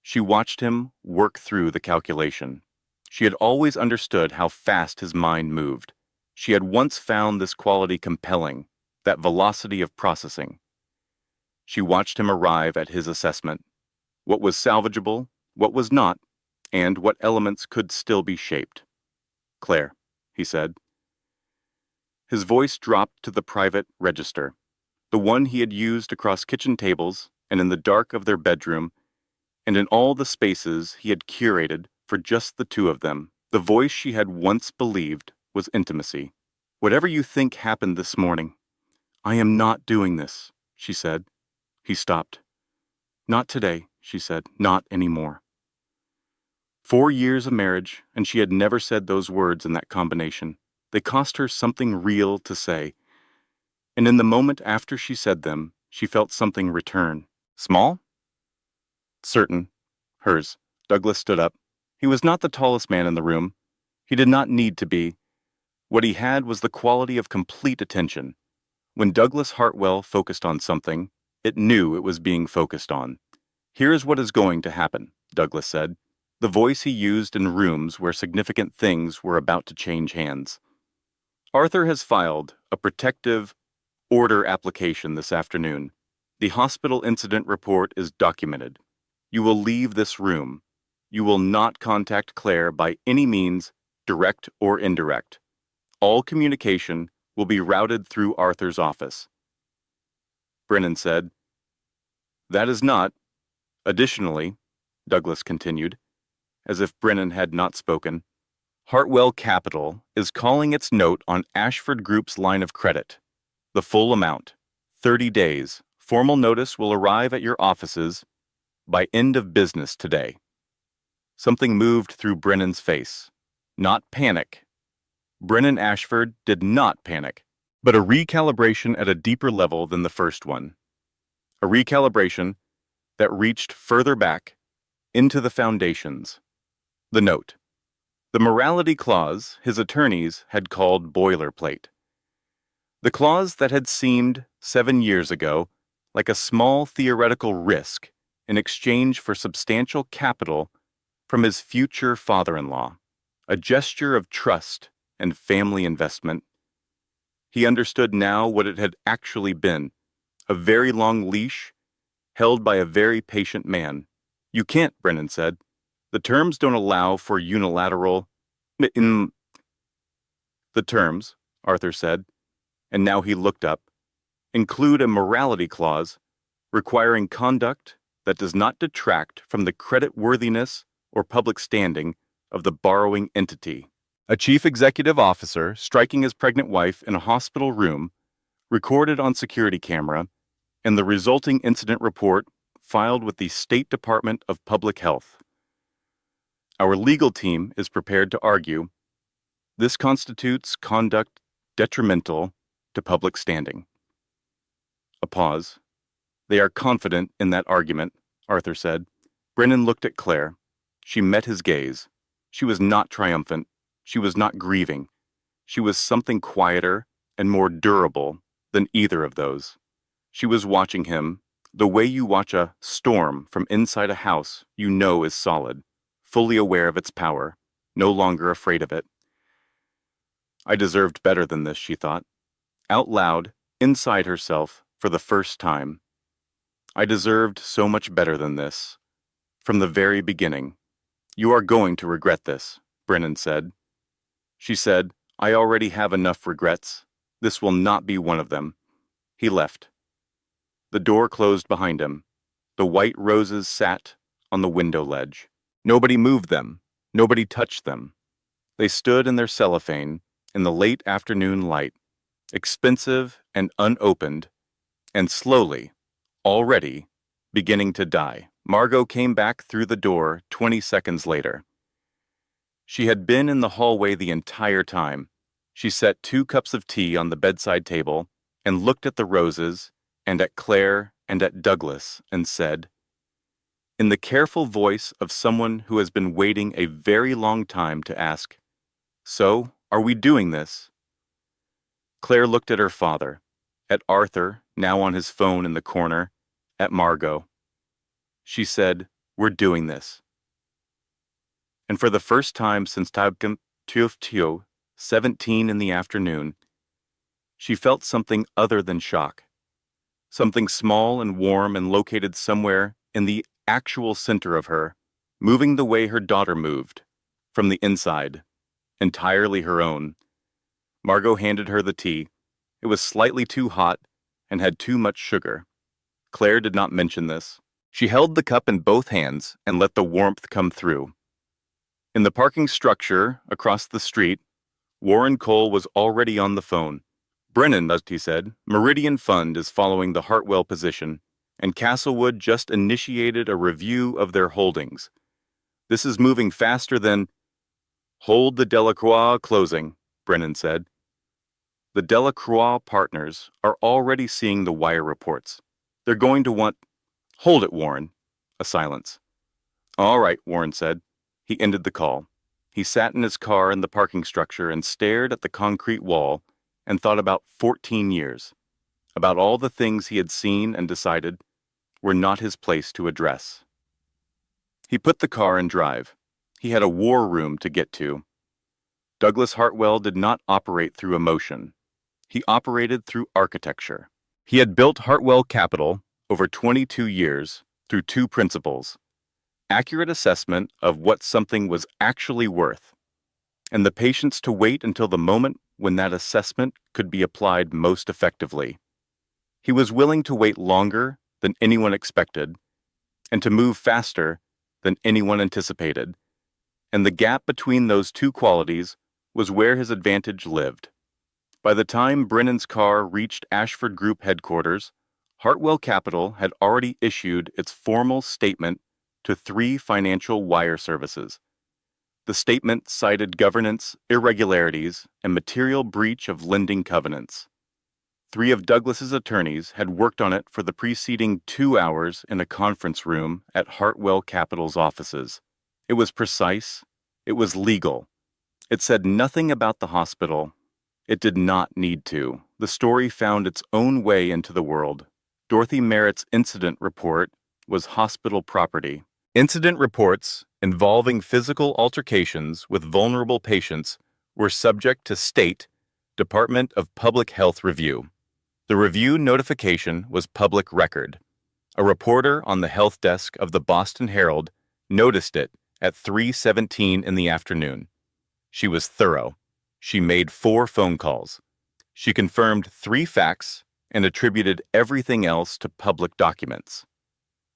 She watched him work through the calculation. She had always understood how fast his mind moved. She had once found this quality compelling, that velocity of processing. She watched him arrive at his assessment. What was salvageable, what was not, and what elements could still be shaped. "Claire," he said. His voice dropped to the private register, the one he had used across kitchen tables and in the dark of their bedroom, and in all the spaces he had curated for just the two of them. The voice she had once believed was intimacy. "Whatever you think happened this morning, I am not doing this," she said. He stopped. "Not today," she said. "Not anymore." 4 years of marriage, and she had never said those words in that combination. They cost her something real to say. And in the moment after she said them, she felt something return. Small? Certain. Hers. Douglas stood up. He was not the tallest man in the room. He did not need to be. What he had was the quality of complete attention. When Douglas Hartwell focused on something, it knew it was being focused on. "Here is what is going to happen," Douglas said, the voice he used in rooms where significant things were about to change hands. "Arthur has filed a protective order application this afternoon. The hospital incident report is documented. You will leave this room. You will not contact Claire by any means, direct or indirect. All communication will be routed through Arthur's office." Brennan said. That is not. Additionally, Douglas continued, as if Brennan had not spoken, Hartwell Capital is calling its note on Ashford Group's line of credit. The full amount, 30 days. Formal notice will arrive at your offices by end of business today. Something moved through Brennan's face. Not panic. Brennan Ashford did not panic, but a recalibration at a deeper level than the first one. A recalibration that reached further back into the foundations. The note. The morality clause his attorneys had called boilerplate. The clause that had seemed 7 years ago like a small theoretical risk in exchange for substantial capital from his future father-in-law, a gesture of trust and family investment. He understood now what it had actually been, a very long leash held by a very patient man. You can't, Brennan said. The terms don't allow for unilateral... The terms, Arthur said, and now he looked up, include a morality clause requiring conduct that does not detract from the creditworthiness or public standing of the borrowing entity. A chief executive officer striking his pregnant wife in a hospital room, recorded on security camera, and the resulting incident report filed with the State Department of Public Health. Our legal team is prepared to argue this constitutes conduct detrimental to public standing. A pause. They are confident in that argument, Arthur said. Brennan looked at Claire. She met his gaze. She was not triumphant. She was not grieving. She was something quieter and more durable than either of those. She was watching him the way you watch a storm from inside a house you know is solid, fully aware of its power, no longer afraid of it. I deserved better than this, she thought, out loud, inside herself, for the first time. I deserved so much better than this. From the very beginning. You are going to regret this, Brennan said. She said, I already have enough regrets. This will not be one of them. He left. The door closed behind him. The white roses sat on the window ledge. Nobody moved them. Nobody touched them. They stood in their cellophane in the late afternoon light, expensive and unopened, and slowly, already, beginning to die. Margot came back through the door 20 seconds later. She had been in the hallway the entire time. She set 2 cups of tea on the bedside table and looked at the roses and at Claire and at Douglas and said, in the careful voice of someone who has been waiting a very long time to ask, So, are we doing this? Claire looked at her father, at Arthur, now on his phone in the corner, at Margot. She said, We're doing this. And for the first time since Tabgam Tio, 17 in the afternoon, she felt something other than shock. Something small and warm and located somewhere in the actual center of her, moving the way her daughter moved, from the inside, entirely her own. Margot handed her the tea. It was slightly too hot and had too much sugar. Claire did not mention this. She held the cup in both hands and let the warmth come through. In the parking structure across the street, Warren Cole was already on the phone. Brennan, he said, Meridian Fund is following the Hartwell position, and Castlewood just initiated a review of their holdings. This is moving faster than... Hold the Delacroix closing, Brennan said. The Delacroix partners are already seeing the wire reports. They're going to want... Hold it, Warren. A silence. All right, Warren said. He ended the call. He sat in his car in the parking structure and stared at the concrete wall and thought about 14 years, about all the things he had seen and decided were not his place to address. He put the car in drive. He had a war room to get to. Douglas Hartwell did not operate through emotion. He operated through architecture. He had built Hartwell Capital over 22 years through 2 principles: accurate assessment of what something was actually worth, and the patience to wait until the moment when that assessment could be applied most effectively. He was willing to wait longer than anyone expected and to move faster than anyone anticipated. And the gap between those two qualities was where his advantage lived. By the time Brennan's car reached Ashford Group headquarters, Hartwell Capital had already issued its formal statement to 3 financial wire services. The statement cited governance irregularities and material breach of lending covenants. 3 of Douglas's attorneys had worked on it for the preceding 2 hours in a conference room at Hartwell Capital's offices. It was precise. It was legal. It said nothing about the hospital. It did not need to. The story found its own way into the world. Dorothy Merritt's incident report was hospital property. Incident reports involving physical altercations with vulnerable patients were subject to State Department of Public Health review. The review notification was public record. A reporter on the health desk of the Boston Herald noticed it at 3:17 in the afternoon. She was thorough. She made 4 phone calls. She confirmed 3 facts and attributed everything else to public documents.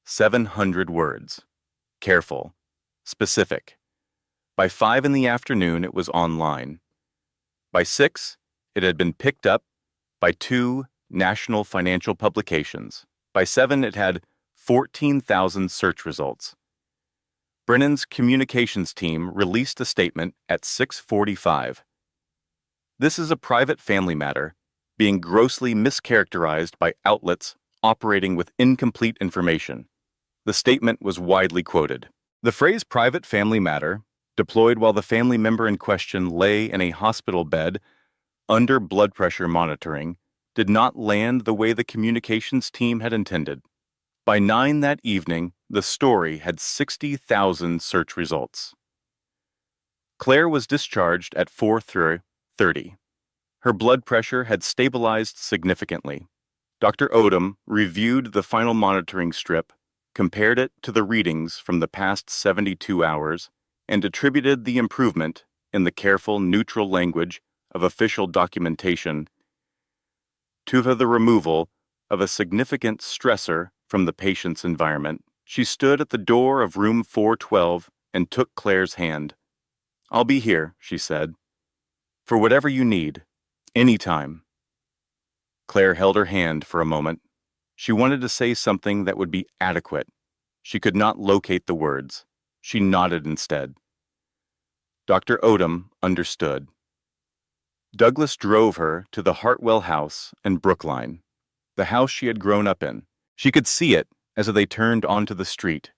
700 words. Careful. Specific. By 5 in the afternoon, it was online. By 6, it had been picked up by 2 national financial publications. By 7, it had 14,000 search results. Brennan's communications team released a statement at 6:45. This is a private family matter, being grossly mischaracterized by outlets operating with incomplete information. The statement was widely quoted. The phrase private family matter, deployed while the family member in question lay in a hospital bed under blood pressure monitoring, did not land the way the communications team had intended. By 9 that evening, the story had 60,000 search results. Claire was discharged at 4:30. Her blood pressure had stabilized significantly. Dr. Odom reviewed the final monitoring strip, compared it to the readings from the past 72 hours, and attributed the improvement, in the careful, neutral language of official documentation, to the removal of a significant stressor from the patient's environment. She stood at the door of room 412 and took Claire's hand. "I'll be here," she said, "for whatever you need, anytime." Claire held her hand for a moment. She wanted to say something that would be adequate. She could not locate the words. She nodded instead. Dr. Odom understood. Douglas drove her to the Hartwell house in Brookline, the house she had grown up in. She could see it as they turned onto the street.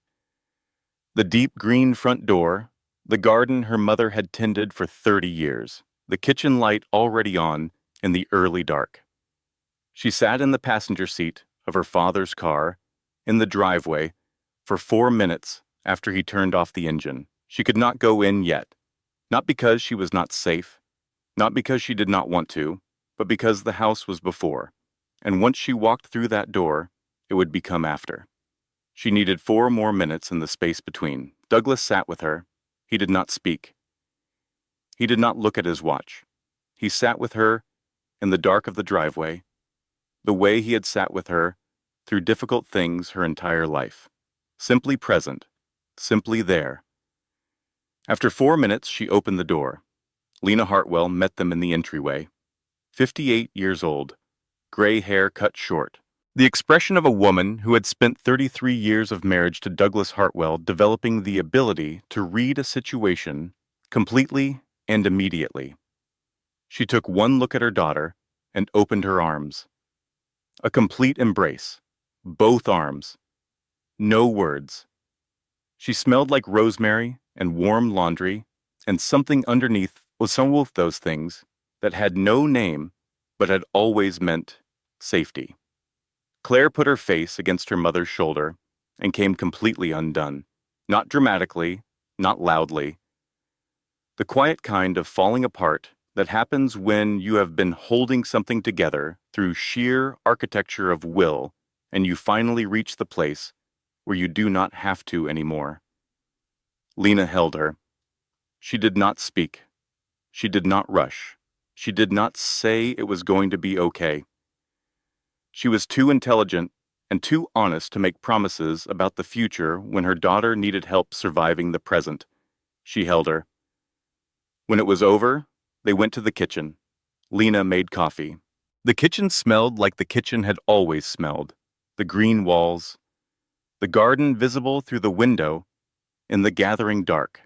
The deep green front door, the garden her mother had tended for 30 years, the kitchen light already on in the early dark. She sat in the passenger seat of her father's car, in the driveway, for 4 minutes after he turned off the engine. She could not go in yet, not because she was not safe, not because she did not want to, but because the house was before, and once she walked through that door, it would become after. She needed 4 more minutes in the space between. Douglas sat with her. He did not speak. He did not look at his watch. He sat with her in the dark of the driveway, the way he had sat with her through difficult things her entire life. Simply present, simply there. After 4 minutes, she opened the door. Lena Hartwell met them in the entryway. 58 years old, gray hair cut short. The expression of a woman who had spent 33 years of marriage to Douglas Hartwell developing the ability to read a situation completely and immediately. She took one look at her daughter and opened her arms. A complete embrace, both arms. No words. She smelled like rosemary and warm laundry, and something underneath was some of those things that had no name but had always meant safety. Claire put her face against her mother's shoulder and came completely undone. Not dramatically, not loudly. The quiet kind of falling apart that happens when you have been holding something together through sheer architecture of will and you finally reach the place where you do not have to anymore. Lena held her. She did not speak. She did not rush. She did not say it was going to be okay. She was too intelligent and too honest to make promises about the future when her daughter needed help surviving the present. She held her. When it was over, they went to the kitchen. Lena made coffee. The kitchen smelled like the kitchen had always smelled. The green walls, the garden visible through the window in the gathering dark,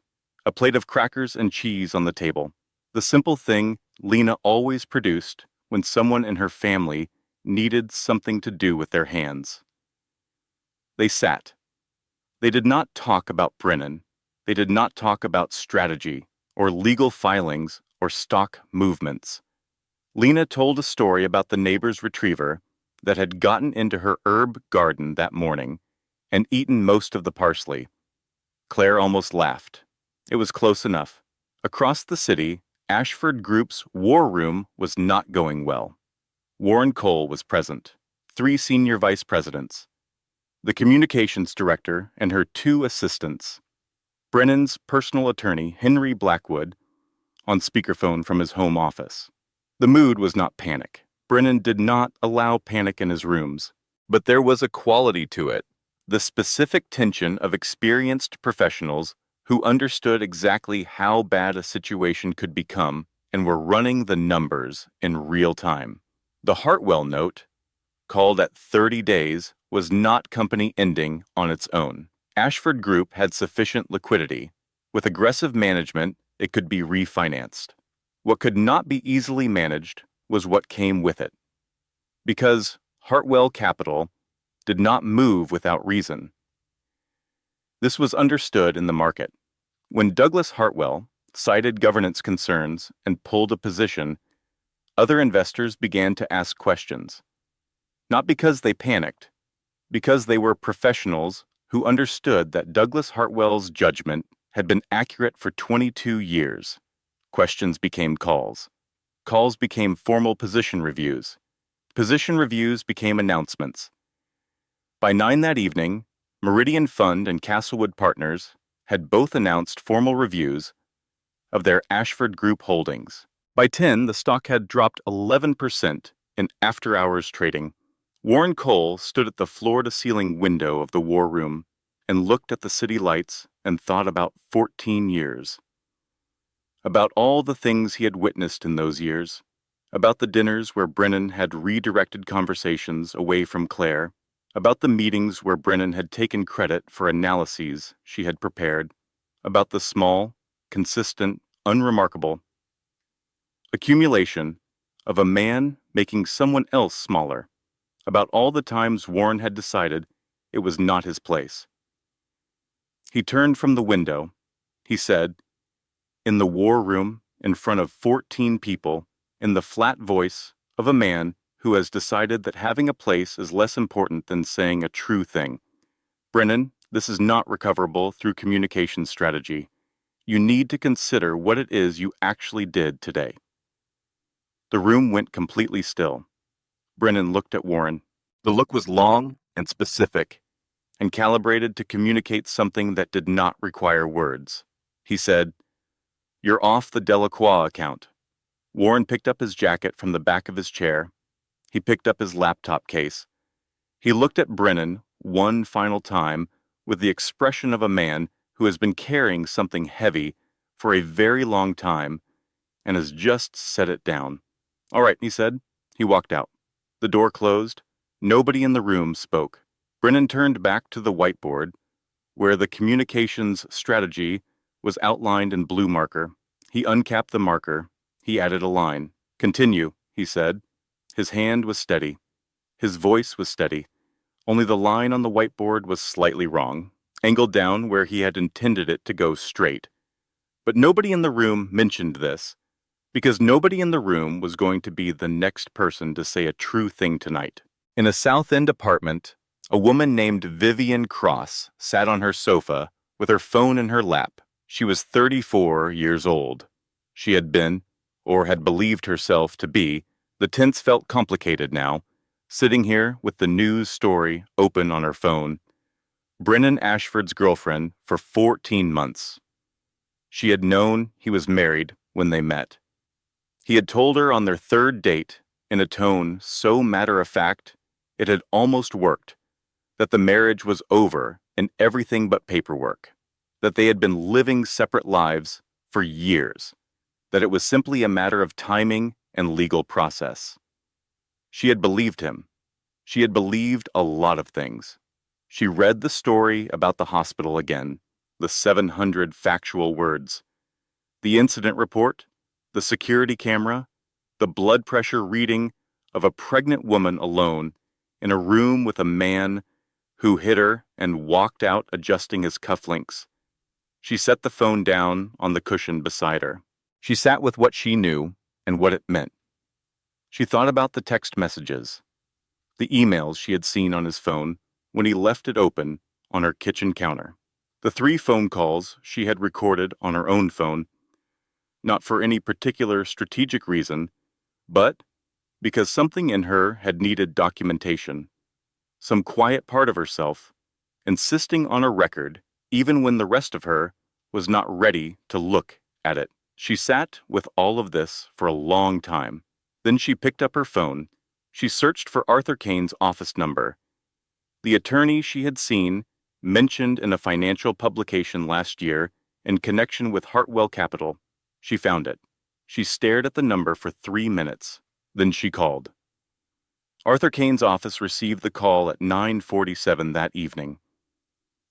a plate of crackers and cheese on the table. The simple thing Lena always produced when someone in her family needed something to do with their hands. They sat. They did not talk about Brennan. They did not talk about strategy or legal filings or stock movements. Lena told a story about the neighbor's retriever that had gotten into her herb garden that morning and eaten most of the parsley. Claire almost laughed. It was close enough. Across the city, Ashford Group's war room was not going well. Warren Cole was present, 3 senior vice presidents, the communications director and her 2 assistants, Brennan's personal attorney, Henry Blackwood, on speakerphone from his home office. The mood was not panic. Brennan did not allow panic in his rooms, but there was a quality to it, the specific tension of experienced professionals who understood exactly how bad a situation could become and were running the numbers in real time. The Hartwell note, called at 30 days, was not company ending on its own. Ashford Group had sufficient liquidity. With aggressive management, it could be refinanced. What could not be easily managed was what came with it. Because Hartwell Capital did not move without reason. This was understood in the market. When Douglas Hartwell cited governance concerns and pulled a position, other investors began to ask questions. Not because they panicked, because they were professionals who understood that Douglas Hartwell's judgment had been accurate for 22 years. Questions became calls. Calls became formal position reviews. Position reviews became announcements. By 9 that evening, Meridian Fund and Castlewood Partners had both announced formal reviews of their Ashford Group holdings. By 10, the stock had dropped 11% in after-hours trading. Warren Cole stood at the floor-to-ceiling window of the war room and looked at the city lights and thought about 14 years. About all the things he had witnessed in those years, about the dinners where Brennan had redirected conversations away from Claire, about the meetings where Brennan had taken credit for analyses she had prepared, about the small, consistent, unremarkable accumulation of a man making someone else smaller, about all the times Warren had decided it was not his place. He turned from the window. He said, in the war room, in front of 14 people, in the flat voice of a man who has decided that having a place is less important than saying a true thing. Brennan, this is not recoverable through communication strategy. You need to consider what it is you actually did today. The room went completely still. Brennan looked at Warren. The look was long and specific, and calibrated to communicate something that did not require words. He said, "You're off the Delacroix account." Warren picked up his jacket from the back of his chair. He picked up his laptop case. He looked at Brennan one final time with the expression of a man who has been carrying something heavy for a very long time and has just set it down. "All right," he said. He walked out. The door closed. Nobody in the room spoke. Brennan turned back to the whiteboard, where the communications strategy was outlined in blue marker. He uncapped the marker. He added a line. "Continue," he said. His hand was steady. His voice was steady. Only the line on the whiteboard was slightly wrong, angled down where he had intended it to go straight. But nobody in the room mentioned this, because nobody in the room was going to be the next person to say a true thing tonight. In a South End apartment, a woman named Vivian Cross sat on her sofa with her phone in her lap. She was 34 years old. She had been, or had believed herself to be, the tense felt complicated now, sitting here with the news story open on her phone. Brennan Ashford's girlfriend for 14 months. She had known he was married when they met. He had told her on their third date, in a tone so matter-of-fact, It had almost worked, that the marriage was over and everything but paperwork, that they had been living separate lives for years, that it was simply a matter of timing and legal process. She had believed him. She had believed a lot of things. She read the story about the hospital again, the 700 factual words, the incident report, the security camera, the blood pressure reading of a pregnant woman alone in a room with a man who hit her and walked out adjusting his cufflinks. She set the phone down on the cushion beside her. She sat with what she knew and what it meant. She thought about the text messages, the emails she had seen on his phone when he left it open on her kitchen counter, the 3 phone calls she had recorded on her own phone, not for any particular strategic reason, but because something in her had needed documentation, some quiet part of herself, insisting on a record even when the rest of her was not ready to look at it. She sat with all of this for a long time. Then she picked up her phone. She searched for Arthur Kane's office number. The attorney she had seen mentioned in a financial publication last year in connection with Hartwell Capital. She found it. She stared at the number for 3 minutes. Then she called. Arthur Kane's office received the call at 9:47 that evening.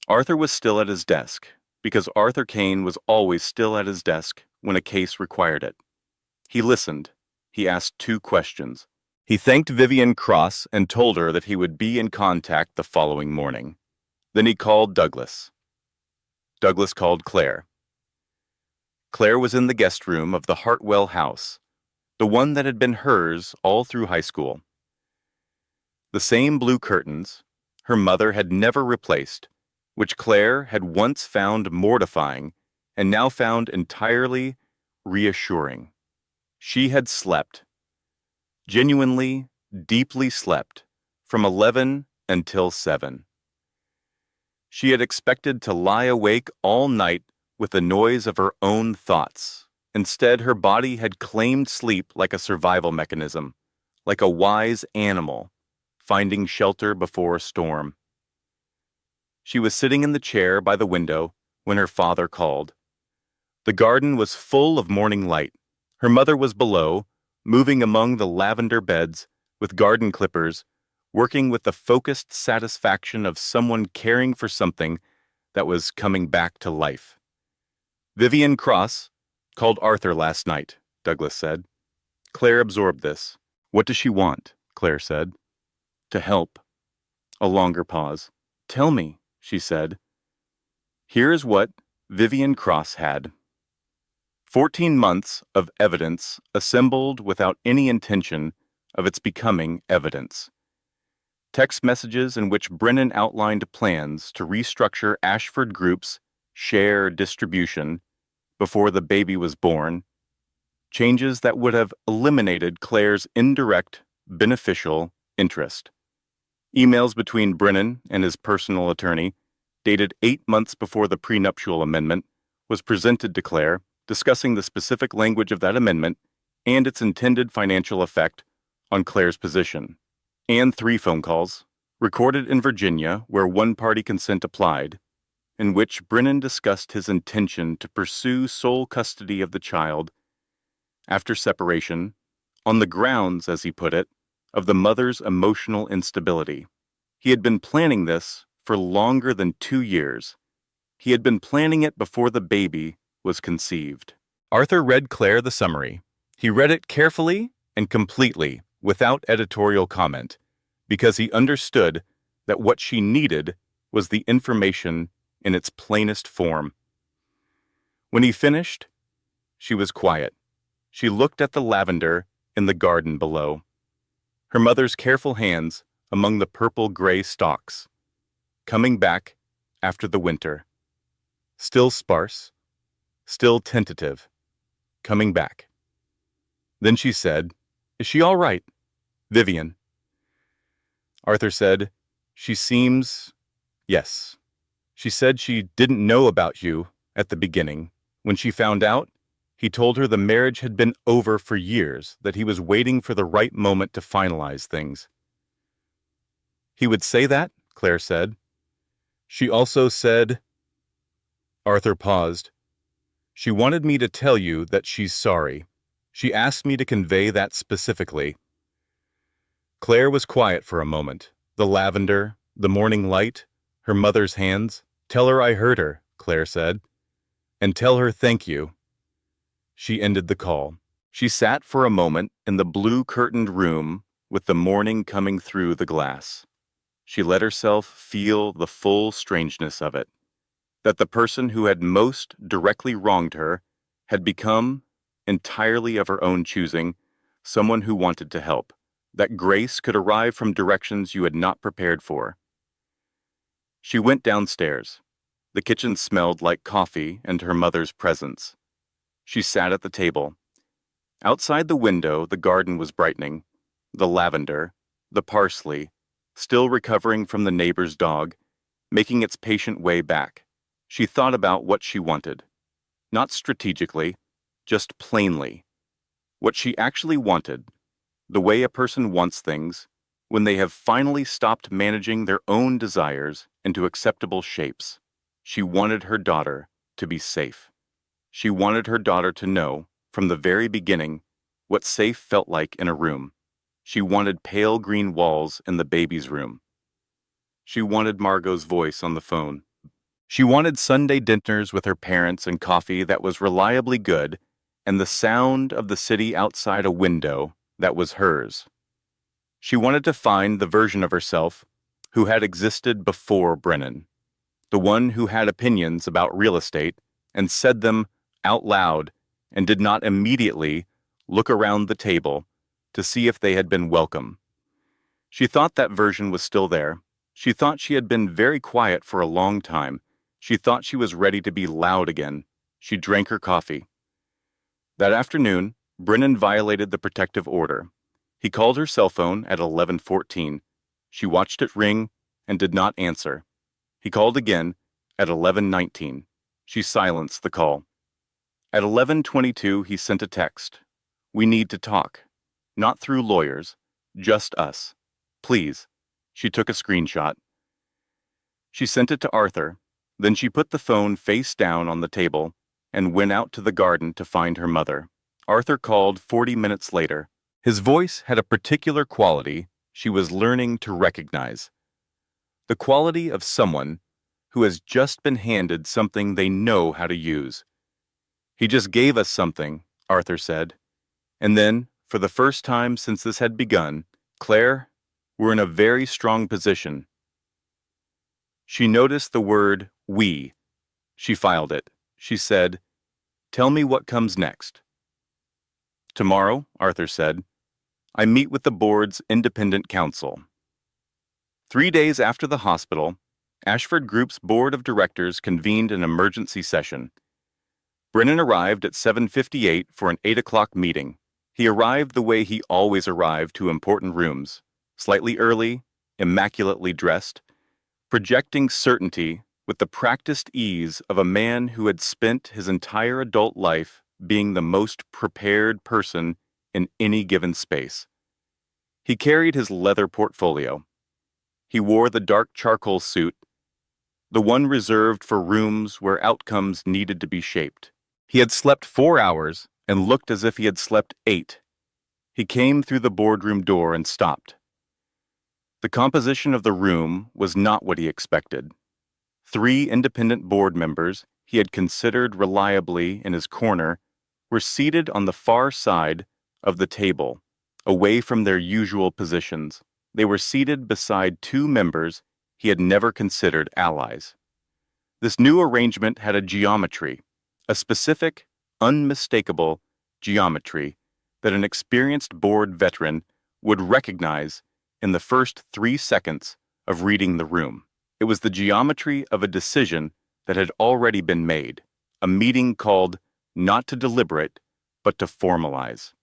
Arthur was still at his desk, because Arthur Kane was always still at his desk when a case required it. He listened. He asked 2 questions. He thanked Vivian Cross and told her that he would be in contact the following morning. Then he called Douglas. Douglas called Claire. Claire was in the guest room of the Hartwell house, the one that had been hers all through high school. The same blue curtains her mother had never replaced, which Claire had once found mortifying and now found entirely reassuring. She had slept, genuinely, deeply slept, from 11 until 7. She had expected to lie awake all night with the noise of her own thoughts. Instead, her body had claimed sleep like a survival mechanism, like a wise animal, finding shelter before a storm. She was sitting in the chair by the window when her father called. The garden was full of morning light. Her mother was below, moving among the lavender beds with garden clippers, working with the focused satisfaction of someone caring for something that was coming back to life. Vivian Cross called Arthur last night, Douglas said. Claire absorbed this. What does she want? Claire said. To help. A longer pause. Tell me, she said. Here is what Vivian Cross had. 14 months of evidence assembled without any intention of its becoming evidence. Text messages in which Brennan outlined plans to restructure Ashford Group's share distribution before the baby was born, changes that would have eliminated Claire's indirect, beneficial interest. Emails between Brennan and his personal attorney, dated 8 months before the prenuptial amendment, was presented to Claire, discussing the specific language of that amendment and its intended financial effect on Claire's position. And 3 phone calls, recorded in Virginia where one-party consent applied, in which Brennan discussed his intention to pursue sole custody of the child after separation, on the grounds, as he put it, of the mother's emotional instability. He had been planning this for longer than 2 years. He had been planning it before the baby was conceived. Arthur read Claire the summary. He read it carefully and completely, without editorial comment, because he understood that what she needed was the information in its plainest form. When he finished, she was quiet. She looked at the lavender in the garden below, her mother's careful hands among the purple-gray stalks, coming back after the winter. Still sparse, still tentative, coming back. Then she said, "Is she all right, Vivian?" Arthur said, "She seems, yes." She said she didn't know about you at the beginning. When she found out, he told her the marriage had been over for years, that he was waiting for the right moment to finalize things. He would say that, Claire said. She also said... Arthur paused. She wanted me to tell you that she's sorry. She asked me to convey that specifically. Claire was quiet for a moment. The lavender, the morning light, her mother's hands. Tell her I heard her, Claire said. And tell her thank you. She ended the call. She sat for a moment in the blue-curtained room with the morning coming through the glass. She let herself feel the full strangeness of it, that the person who had most directly wronged her had become, entirely of her own choosing, someone who wanted to help, that grace could arrive from directions you had not prepared for. She went downstairs. The kitchen smelled like coffee and her mother's presence. She sat at the table. Outside the window, the garden was brightening. The lavender, the parsley, still recovering from the neighbor's dog, making its patient way back. She thought about what she wanted. Not strategically, just plainly. What she actually wanted, the way a person wants things, when they have finally stopped managing their own desires into acceptable shapes. She wanted her daughter to be safe. She wanted her daughter to know, from the very beginning, what safe felt like in a room. She wanted pale green walls in the baby's room. She wanted Margot's voice on the phone. She wanted Sunday dinners with her parents and coffee that was reliably good, and the sound of the city outside a window that was hers. She wanted to find the version of herself who had existed before Brennan, the one who had opinions about real estate and said them out loud and did not immediately look around the table to see if they had been welcome. She thought that version was still there. She thought she had been very quiet for a long time. She thought she was ready to be loud again. She drank her coffee. That afternoon, Brennan violated the protective order. He called her cell phone at 11:14. She watched it ring and did not answer. He called again at 11:19. She silenced the call. At 11:22, he sent a text. We need to talk. Not through lawyers. Just us. Please. She took a screenshot. She sent it to Arthur. Then she put the phone face down on the table and went out to the garden to find her mother. Arthur called 40 minutes later. His voice had a particular quality she was learning to recognize. The quality of someone who has just been handed something they know how to use. He just gave us something, Arthur said. And then, for the first time since this had begun, Claire, we're in a very strong position. She noticed the word we. She filed it. She said, tell me what comes next. Tomorrow, Arthur said, I meet with the board's independent counsel. 3 days after the hospital, Ashford Group's board of directors convened an emergency session. Brennan arrived at 7:58 for an 8 o'clock meeting. He arrived the way he always arrived to important rooms, slightly early, immaculately dressed, projecting certainty with the practiced ease of a man who had spent his entire adult life being the most prepared person in any given space. He carried his leather portfolio. He wore the dark charcoal suit, the one reserved for rooms where outcomes needed to be shaped. He had slept 4 hours and looked as if he had slept 8. He came through the boardroom door and stopped. The composition of the room was not what he expected. 3 independent board members he had considered reliably in his corner were seated on the far side of the table, away from their usual positions. They were seated beside 2 members he had never considered allies. This new arrangement had a geometry, a specific, unmistakable geometry that an experienced board veteran would recognize in the first 3 seconds of reading the room. It was the geometry of a decision that had already been made, a meeting called not to deliberate, but to formalize.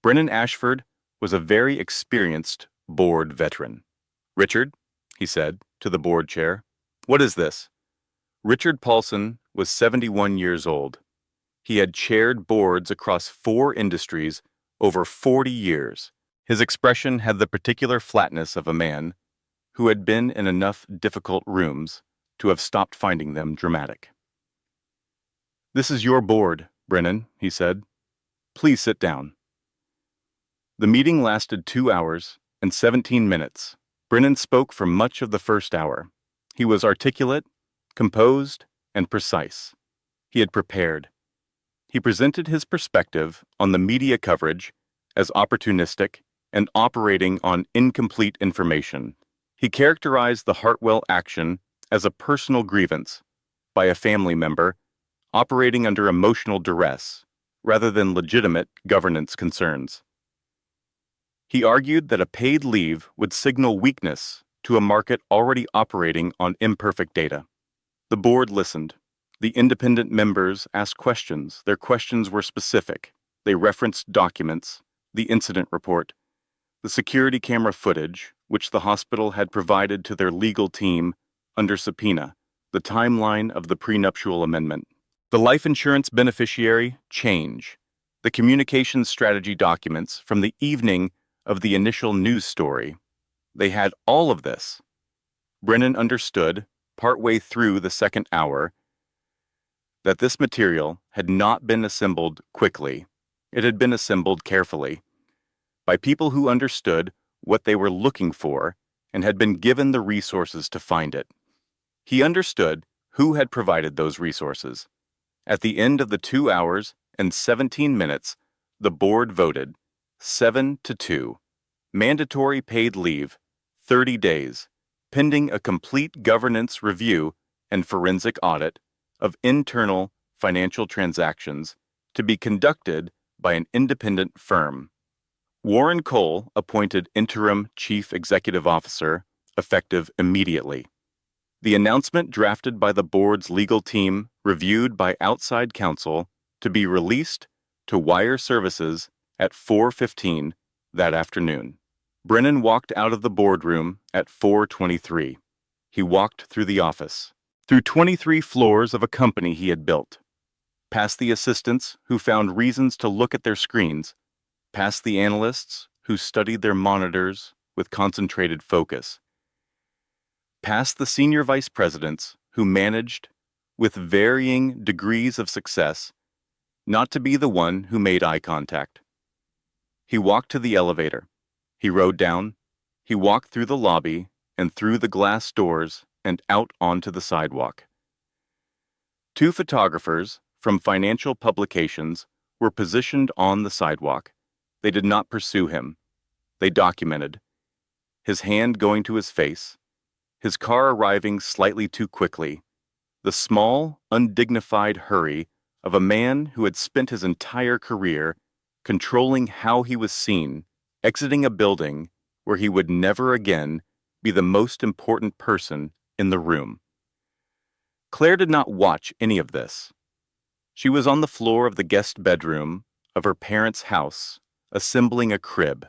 Brennan Ashford was a very experienced board veteran. Richard, he said to the board chair, what is this? Richard Paulson was 71 years old. He had chaired boards across 4 industries over 40 years. His expression had the particular flatness of a man who had been in enough difficult rooms to have stopped finding them dramatic. "This is your board, Brennan," he said. "Please sit down." The meeting lasted 2 hours and 17 minutes. Brennan spoke for much of the first hour. He was articulate, composed, and precise. He had prepared. He presented his perspective on the media coverage as opportunistic and operating on incomplete information. He characterized the Hartwell action as a personal grievance by a family member operating under emotional duress rather than legitimate governance concerns. He argued that a paid leave would signal weakness to a market already operating on imperfect data. The board listened. The independent members asked questions. Their questions were specific. They referenced documents, the incident report, the security camera footage, which the hospital had provided to their legal team under subpoena, the timeline of the prenuptial amendment, the life insurance beneficiary change, the communications strategy documents from the evening of the initial news story. They had all of this. Brennan understood, partway through the second hour, that this material had not been assembled quickly. It had been assembled carefully by people who understood what they were looking for and had been given the resources to find it. He understood who had provided those resources. At the end of the 2 hours and 17 minutes, the board voted 7-2. Mandatory paid leave, 30 days, pending a complete governance review and forensic audit of internal financial transactions to be conducted by an independent firm. Warren Cole appointed interim chief executive officer, effective immediately. The announcement drafted by the board's legal team, reviewed by outside counsel, to be released to wire services at 4:15 that afternoon. Brennan walked out of the boardroom at 4:23. He walked through the office, through 23 floors of a company he had built, past the assistants who found reasons to look at their screens, past the analysts who studied their monitors with concentrated focus, past the senior vice presidents who managed, with varying degrees of success, not to be the one who made eye contact. He walked to the elevator. He rode down. He walked through the lobby and through the glass doors and out onto the sidewalk. 2 photographers from financial publications were positioned on the sidewalk. They did not pursue him. They documented. His hand going to his face, his car arriving slightly too quickly, the small, undignified hurry of a man who had spent his entire career controlling how he was seen, exiting a building where he would never again be the most important person in the room. Claire did not watch any of this. She was on the floor of the guest bedroom of her parents' house, assembling a crib.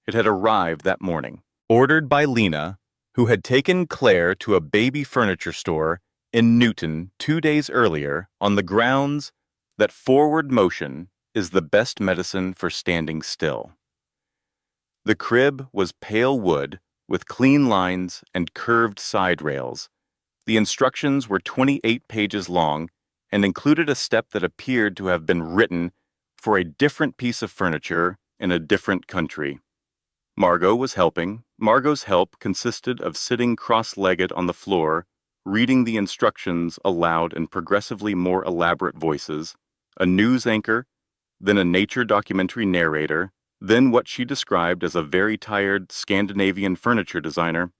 It had arrived that morning, ordered by Lena, who had taken Claire to a baby furniture store in Newton 2 days earlier on the grounds that forward motion is the best medicine for standing still. The crib was pale wood with clean lines and curved side rails. The instructions were 28 pages long and included a step that appeared to have been written for a different piece of furniture in a different country. Margot was helping. Margot's help consisted of sitting cross-legged on the floor, reading the instructions aloud in progressively more elaborate voices, a news anchor, then a nature documentary narrator, then what she described as a very tired Scandinavian furniture designer,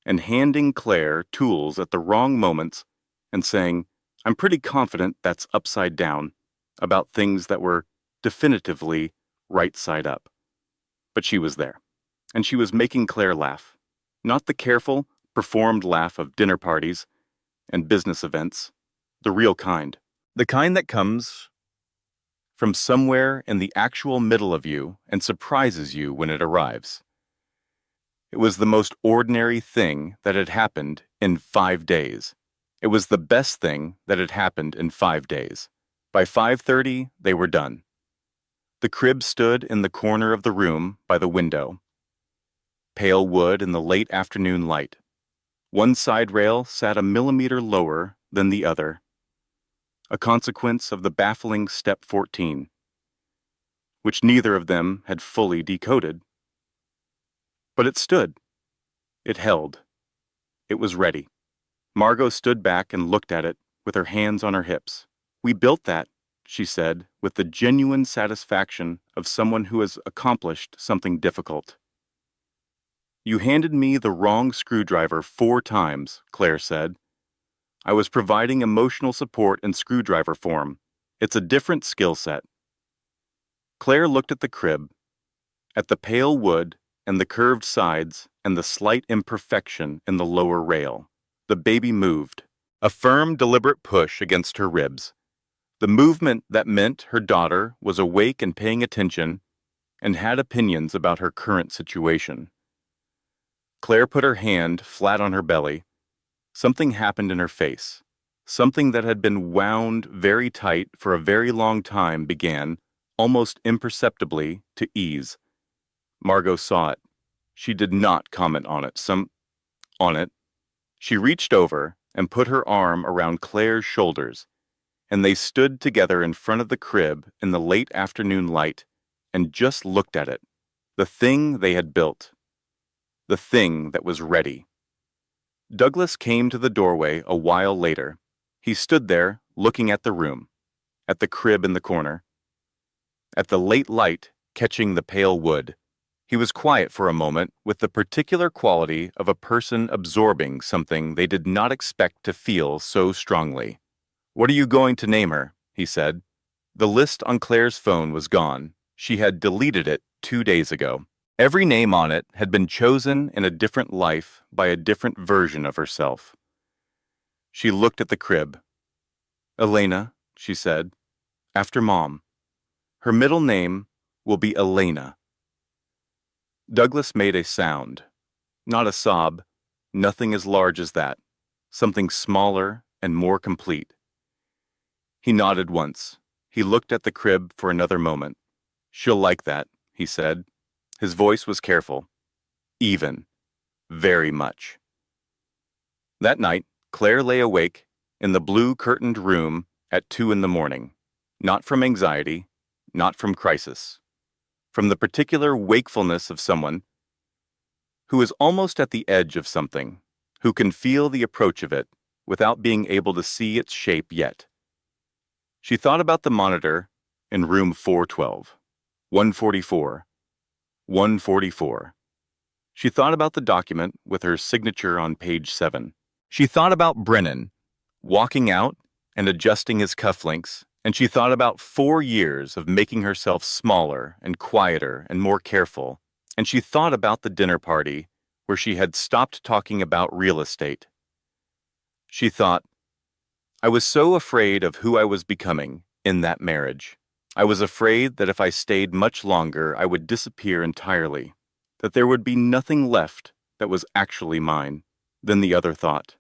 and handing Claire tools at the wrong moments and saying, "I'm pretty confident that's upside down," about things that were definitively right side up. But she was there, and she was making Claire laugh. Not the careful, performed laugh of dinner parties and business events, the real kind. The kind that comes from somewhere in the actual middle of you and surprises you when it arrives. It was the most ordinary thing that had happened in 5 days. It was the best thing that had happened in 5 days. By 5:30, they were done. The crib stood in the corner of the room by the window. Pale wood in the late afternoon light. One side rail sat a millimeter lower than the other, a consequence of the baffling Step 14, which neither of them had fully decoded. But it stood. It held. It was ready. Margot stood back and looked at it with her hands on her hips. "We built that," she said, with the genuine satisfaction of someone who has accomplished something difficult. "You handed me the wrong screwdriver 4 times, Claire said. "I was providing emotional support in screwdriver form. It's a different skill set." Claire looked at the crib, at the pale wood and the curved sides and the slight imperfection in the lower rail. The baby moved, a firm, deliberate push against her ribs. The movement that meant her daughter was awake and paying attention and had opinions about her current situation. Claire put her hand flat on her belly. Something happened in her face. Something that had been wound very tight for a very long time began, almost imperceptibly, to ease. Margot saw it. She did not comment on it. She reached over and put her arm around Claire's shoulders, and they stood together in front of the crib in the late afternoon light and just looked at it, the thing they had built, the thing that was ready. Douglas came to the doorway a while later. He stood there looking at the room, at the crib in the corner, at the late light catching the pale wood. He was quiet for a moment with the particular quality of a person absorbing something they did not expect to feel so strongly. "What are you going to name her?" he said. The list on Claire's phone was gone. She had deleted it 2 days ago. Every name on it had been chosen in a different life by a different version of herself. She looked at the crib. "Elena," she said, "after Mom. Her middle name will be Elena." Douglas made a sound. Not a sob, nothing as large as that. Something smaller and more complete. He nodded once. He looked at the crib for another moment. "She'll like that," he said. His voice was careful. "Even. Very much." That night, Claire lay awake in the blue-curtained room at 2 a.m, not from anxiety, not from crisis, from the particular wakefulness of someone who is almost at the edge of something, who can feel the approach of it without being able to see its shape yet. She thought about the monitor in room 412, 144, 144. She thought about the document with her signature on page 7. She thought about Brennan, walking out and adjusting his cufflinks, and she thought about 4 years of making herself smaller and quieter and more careful, and she thought about the dinner party where she had stopped talking about real estate. She thought, "I was so afraid of who I was becoming in that marriage. I was afraid that if I stayed much longer, I would disappear entirely, that there would be nothing left that was actually mine." Then the other thought,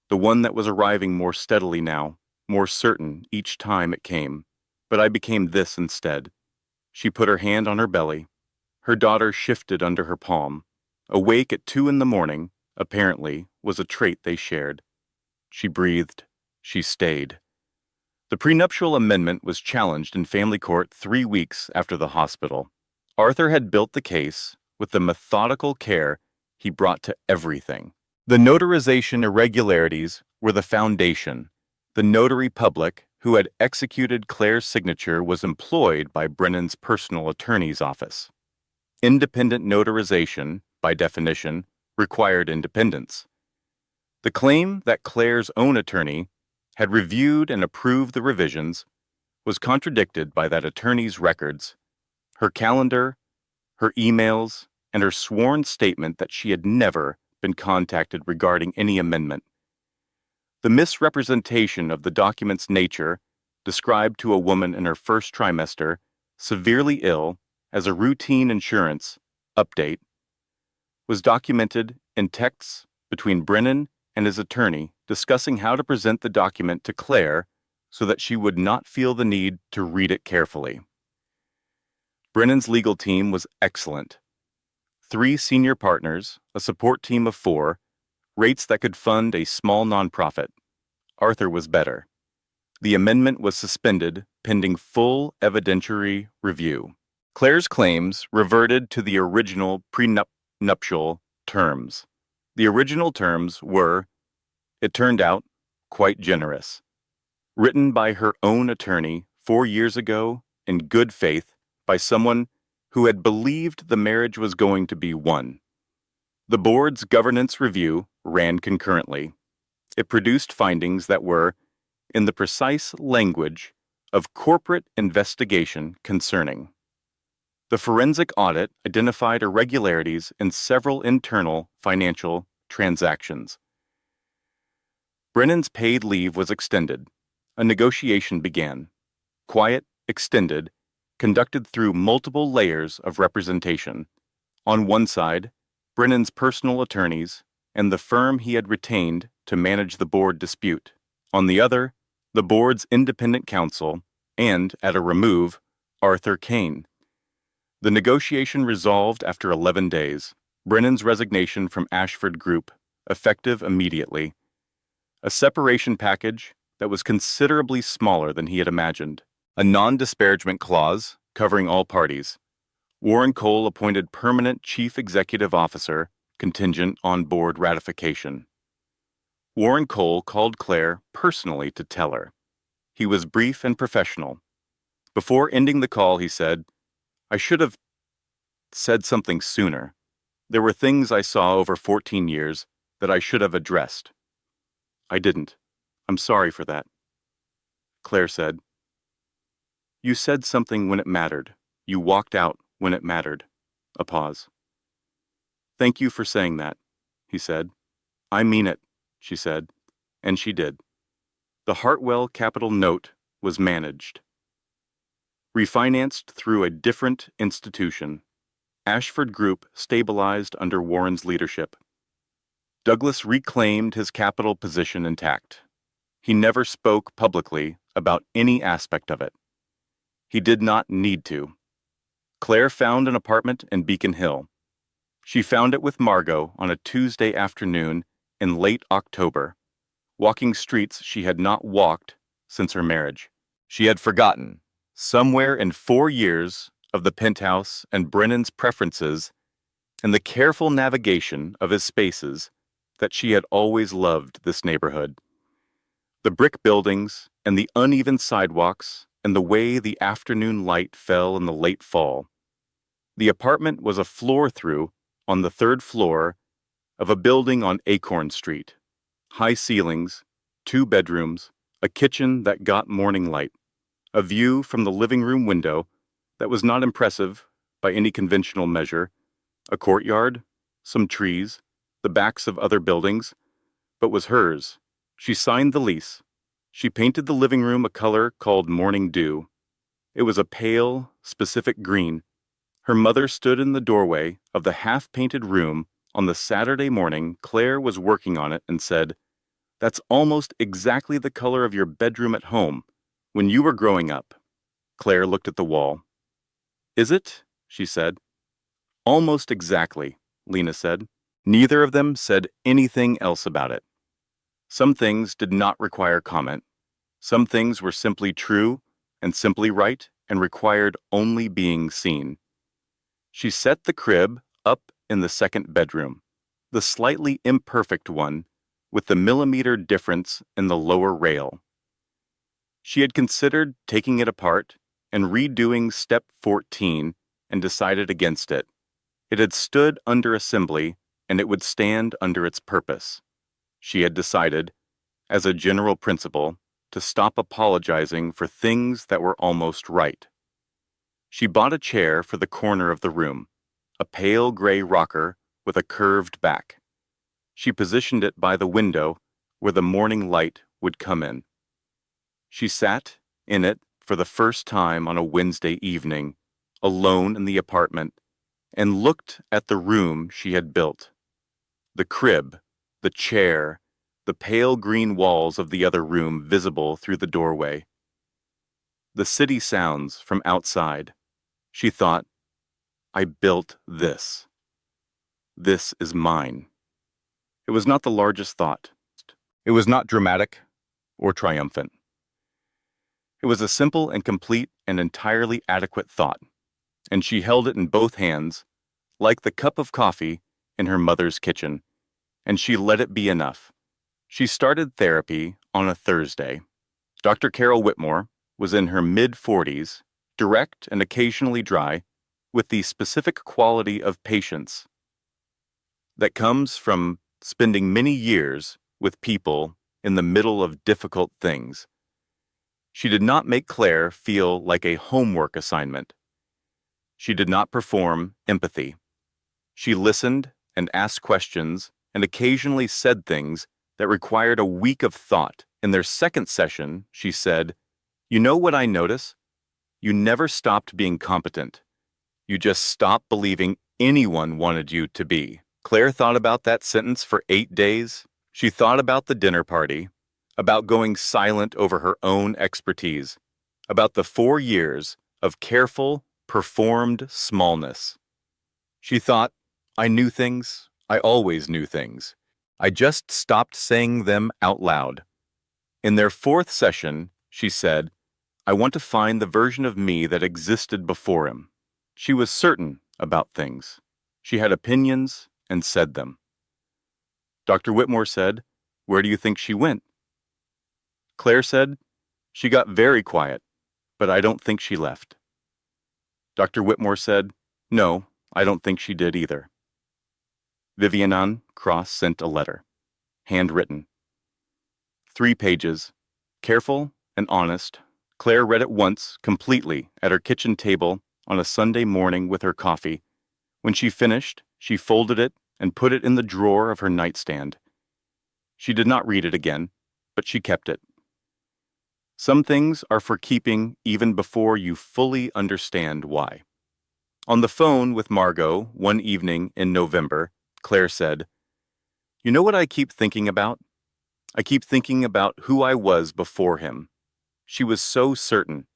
the one that was arriving more steadily now, more certain each time it came. But I became this instead. She put her hand on her belly. Her daughter shifted under her palm. Awake at 2 a.m, apparently, was a trait they shared. She breathed. She stayed. The prenuptial amendment was challenged in family court 3 weeks after the hospital. Arthur had built the case with the methodical care he brought to everything. The notarization irregularities were the foundation. The notary public who had executed Claire's signature was employed by Brennan's personal attorney's office. Independent notarization, by definition, required independence. The claim that Claire's own attorney had reviewed and approved the revisions was contradicted by that attorney's records, her calendar, her emails, and her sworn statement that she had never been contacted regarding any amendment. The misrepresentation of the document's nature, described to a woman in her first trimester, severely ill, as a routine insurance update, was documented in texts between Brennan and his attorney discussing how to present the document to Claire so that she would not feel the need to read it carefully. Brennan's legal team was excellent. 3 senior partners, a support team of 4, rates that could fund a small nonprofit. Arthur was better. The amendment was suspended pending full evidentiary review. Claire's claims reverted to the original prenuptial terms. The original terms were, it turned out, quite generous. Written by her own attorney 4 years ago in good faith by someone who had believed the marriage was going to be one. The board's governance review ran concurrently. It produced findings that were, in the precise language, of corporate investigation concerning. The forensic audit identified irregularities in several internal financial transactions. Brennan's paid leave was extended. A negotiation began. Quiet, extended, conducted through multiple layers of representation. On one side, Brennan's personal attorneys and the firm he had retained to manage the board dispute. On the other, the board's independent counsel and, at a remove, Arthur Kane. The negotiation resolved after 11 days. Brennan's resignation from Ashford Group, effective immediately. A separation package that was considerably smaller than he had imagined. A non-disparagement clause covering all parties. Warren Cole appointed permanent chief executive officer, contingent on board ratification. Warren Cole called Claire personally to tell her. He was brief and professional. Before ending the call, he said, "I should have said something sooner. There were things I saw over 14 years that I should have addressed. I didn't. I'm sorry for that." Claire said, "You said something when it mattered. You walked out when it mattered." A pause. "Thank you for saying that," he said. "I mean it," she said, and she did. The Hartwell Capital note was managed. Refinanced through a different institution, Ashford Group stabilized under Warren's leadership. Douglas reclaimed his capital position intact. He never spoke publicly about any aspect of it. He did not need to. Claire found an apartment in Beacon Hill. She found it with Margot on a Tuesday afternoon in late October, walking streets she had not walked since her marriage. She had forgotten, somewhere in 4 years, of the penthouse and Brennan's preferences and the careful navigation of his spaces, that she had always loved this neighborhood. The brick buildings and the uneven sidewalks and the way the afternoon light fell in the late fall. The apartment was a floor-through on the 3rd floor of a building on Acorn Street. High ceilings, 2 bedrooms, a kitchen that got morning light, a view from the living room window that was not impressive by any conventional measure, a courtyard, some trees, the backs of other buildings, but was hers. She signed the lease. She painted the living room a color called morning dew. It was a pale, specific green. Her mother stood in the doorway of the half-painted room on the Saturday morning Claire was working on it and said, "That's almost exactly the color of your bedroom at home, when you were growing up." Claire looked at the wall. "Is it?" she said. "Almost exactly," Lena said. Neither of them said anything else about it. Some things did not require comment. Some things were simply true and simply right and required only being seen. She set the crib up in the 2nd bedroom, the slightly imperfect one with the millimeter difference in the lower rail. She had considered taking it apart and redoing step 14 and decided against it. It had stood under assembly and it would stand under its purpose. She had decided, as a general principle, to stop apologizing for things that were almost right. She bought a chair for the corner of the room, a pale gray rocker with a curved back. She positioned it by the window where the morning light would come in. She sat in it for the first time on a Wednesday evening, alone in the apartment, and looked at the room she had built. The crib, the chair, the pale green walls of the other room visible through the doorway. The city sounds from outside. She thought, "I built this. This is mine." It was not the largest thought. It was not dramatic or triumphant. It was a simple and complete and entirely adequate thought, and she held it in both hands, like the cup of coffee in her mother's kitchen, and she let it be enough. She started therapy on a Thursday. Dr. Carol Whitmore was in her mid-40s, direct and occasionally dry, with the specific quality of patience that comes from spending many years with people in the middle of difficult things. She did not make Claire feel like a homework assignment. She did not perform empathy. She listened and asked questions and occasionally said things that required a week of thought. In their second session, she said, "You know what I notice? You never stopped being competent. You just stopped believing anyone wanted you to be." Claire thought about that sentence for 8 days. She thought about the dinner party, about going silent over her own expertise, about the 4 years of careful, performed smallness. She thought, "I knew things. I always knew things. I just stopped saying them out loud." In their fourth session, she said, "I want to find the version of me that existed before him." She was certain about things. She had opinions and said them. Dr. Whitmore said, "Where do you think she went?" Claire said, "She got very quiet, but I don't think she left." Dr. Whitmore said, "No, I don't think she did either." Vivian Cross sent a letter, handwritten. 3 pages, careful and honest. Claire read it once, completely, at her kitchen table on a Sunday morning with her coffee. When she finished, she folded it and put it in the drawer of her nightstand. She did not read it again, but she kept it. Some things are for keeping even before you fully understand why. On the phone with Margot one evening in November, Claire said, "You know what I keep thinking about? I keep thinking about who I was before him." She was so certain.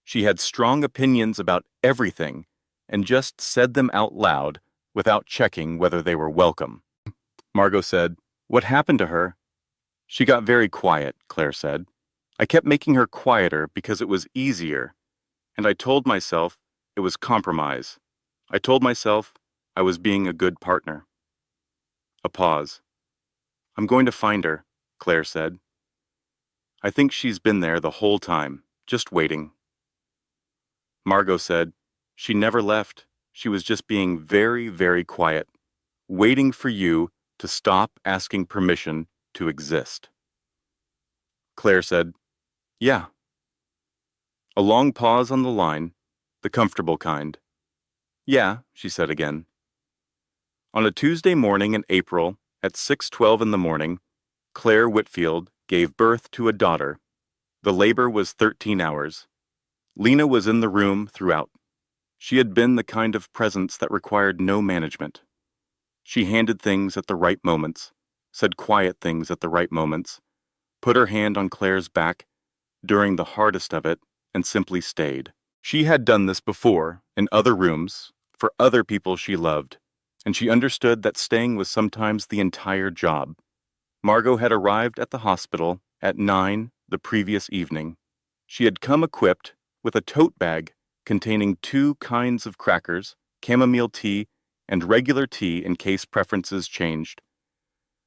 She had strong opinions about everything and just said them out loud without checking whether they were welcome. Margot said, "What happened to her?" "She got very quiet," Claire said. "I kept making her quieter because it was easier, and I told myself it was compromise. I told myself I was being a good partner." A pause. "I'm going to find her," Claire said. "I think she's been there the whole time, just waiting." Margot said, "She never left. She was just being very, very quiet, waiting for you to stop asking permission to exist." Claire said, "Yeah." A long pause on the line, the comfortable kind. "Yeah," she said again. On a Tuesday morning in April, at 6:12 in the morning, Claire Whitfield gave birth to a daughter. The labor was 13 hours. Lena was in the room throughout. She had been the kind of presence that required no management. She handed things at the right moments, said quiet things at the right moments, put her hand on Claire's back during the hardest of it, and simply stayed. She had done this before, in other rooms, for other people she loved, and she understood that staying was sometimes the entire job. Margot had arrived at the hospital at 9 the previous evening. She had come equipped with a tote bag containing 2 kinds of crackers, chamomile tea, and regular tea in case preferences changed.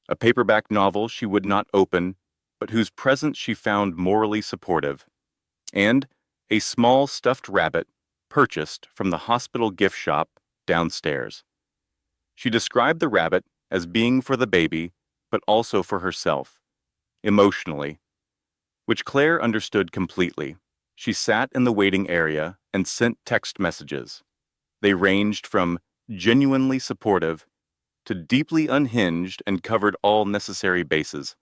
A paperback novel she would not open, but whose presence she found morally supportive, and a small stuffed rabbit purchased from the hospital gift shop downstairs. She described the rabbit as being for the baby, but also for herself, emotionally, which Claire understood completely. She sat in the waiting area and sent text messages. They ranged from genuinely supportive to deeply unhinged and covered all necessary bases.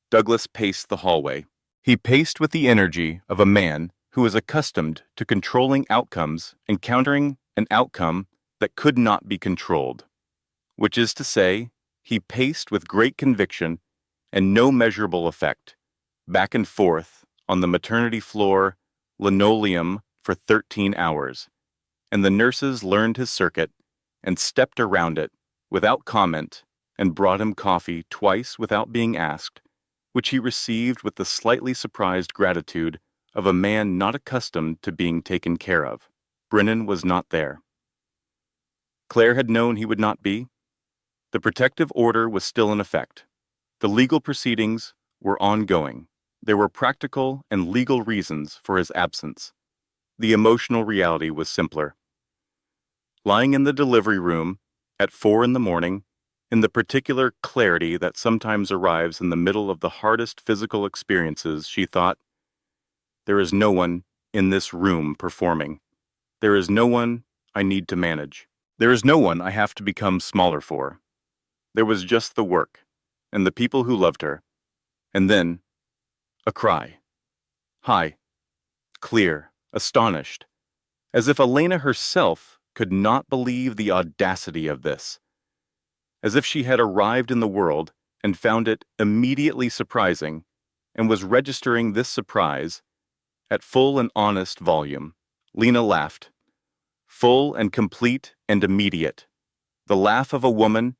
Douglas paced the hallway. He paced with the energy of a man who was accustomed to controlling outcomes and countering an outcome that could not be controlled, which is to say, he paced with great conviction and no measurable effect, back and forth on the maternity floor linoleum for 13 hours, and the nurses learned his circuit and stepped around it without comment and brought him coffee twice without being asked, which he received with the slightly surprised gratitude of a man not accustomed to being taken care of. Brennan was not there. Claire had known he would not be. The protective order was still in effect. The legal proceedings were ongoing. There were practical and legal reasons for his absence. The emotional reality was simpler. Lying in the delivery room at 4 a.m, in the particular clarity that sometimes arrives in the middle of the hardest physical experiences, she thought, "There is no one in this room performing. There is no one I need to manage. There is no one I have to become smaller for." There was just the work, and the people who loved her. And then, a cry. High, clear, astonished, as if Elena herself could not believe the audacity of this. As if she had arrived in the world and found it immediately surprising and was registering this surprise at full and honest volume. Lena laughed. Full and complete and immediate. The laugh of a woman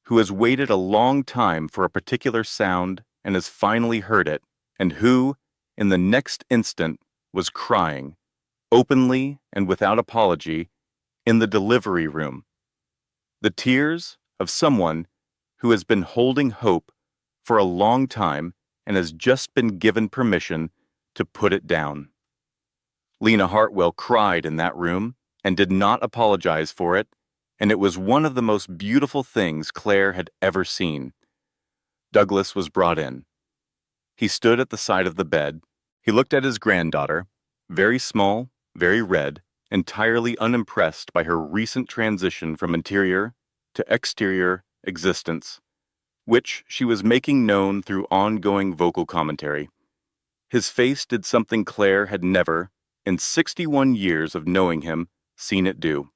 who has waited a long time for a particular sound and has finally heard it, and who, in the next instant, was crying, openly and without apology, in the delivery room. The tears of someone who has been holding hope for a long time and has just been given permission to put it down. Lena Hartwell cried in that room and did not apologize for it, and it was one of the most beautiful things Claire had ever seen. Douglas was brought in. He stood at the side of the bed. He looked at his granddaughter, very small, very red, entirely unimpressed by her recent transition from interior to exterior existence, which she was making known through ongoing vocal commentary. His face did something Claire had never, in 61 years of knowing him, seen it do.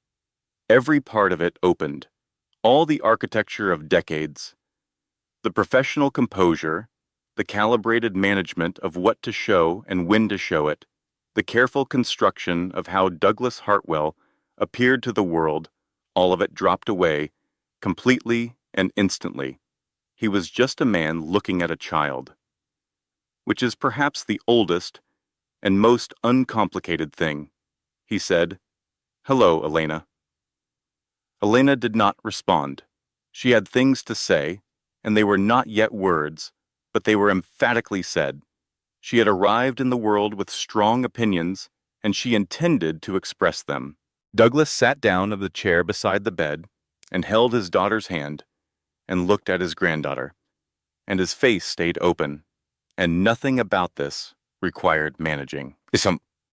Every part of it opened, all the architecture of decades. The professional composure, the calibrated management of what to show and when to show it, the careful construction of how Douglas Hartwell appeared to the world, all of it dropped away, completely and instantly. He was just a man looking at a child, which is perhaps the oldest and most uncomplicated thing. He said, "Hello, Elena." Elena did not respond. She had things to say, and they were not yet words, but they were emphatically said. She had arrived in the world with strong opinions, and she intended to express them. Douglas sat down in the chair beside the bed and held his daughter's hand and looked at his granddaughter, and his face stayed open, and nothing about this required managing.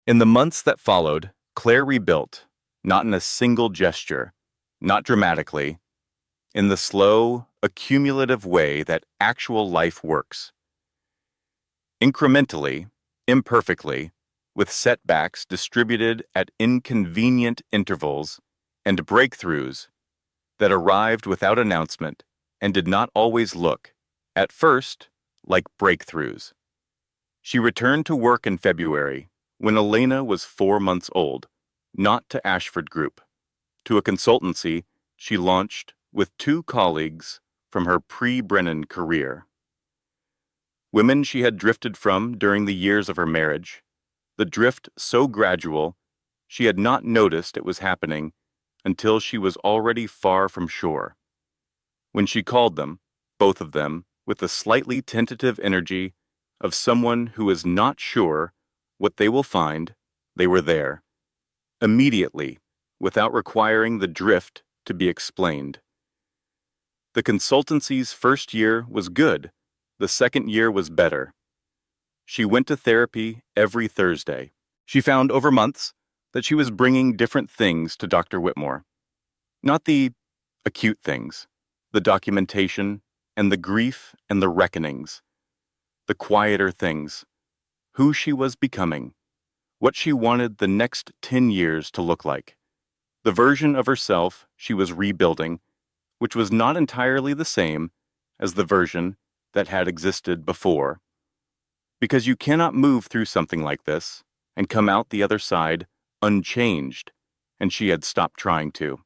In the months that followed, Claire rebuilt, not in a single gesture, not dramatically, in the slow, accumulative way that actual life works. Incrementally, imperfectly, with setbacks distributed at inconvenient intervals, and breakthroughs that arrived without announcement and did not always look, at first, like breakthroughs. She returned to work in February, when Elena was 4 months old, not to Ashford Group, to a consultancy she launched with 2 colleagues from her pre-Brennan career. Women she had drifted from during the years of her marriage, the drift so gradual she had not noticed it was happening until she was already far from shore. When she called them, both of them, with the slightly tentative energy of someone who is not sure what they will find, they were there, immediately, without requiring the drift to be explained. The consultancy's first year was good. The second year was better. She went to therapy every Thursday. She found over months that she was bringing different things to Dr. Whitmore. Not the acute things, the documentation and the grief and the reckonings, the quieter things, who she was becoming, what she wanted the next 10 years to look like, the version of herself she was rebuilding, which was not entirely the same as the version that had existed before. Because you cannot move through something like this and come out the other side unchanged, and she had stopped trying to.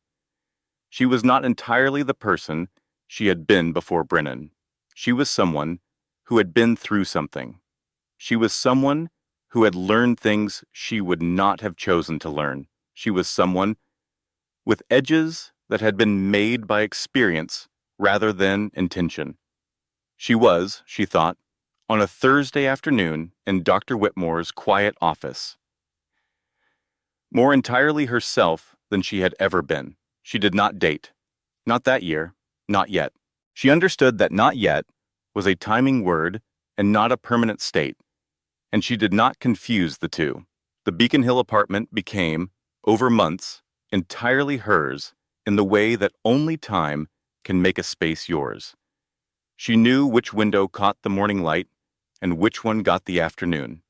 She was not entirely the person she had been before Brennan. She was someone who had been through something. She was someone who had learned things she would not have chosen to learn. She was someone with edges that had been made by experience rather than intention. She was, she thought, on a Thursday afternoon in Dr. Whitmore's quiet office, more entirely herself than she had ever been. She did not date. Not that year. Not yet. She understood that not yet was a timing word and not a permanent state, and she did not confuse the two. The Beacon Hill apartment became, over months, entirely hers in the way that only time can make a space yours. She knew which window caught the morning light and which one got the afternoon.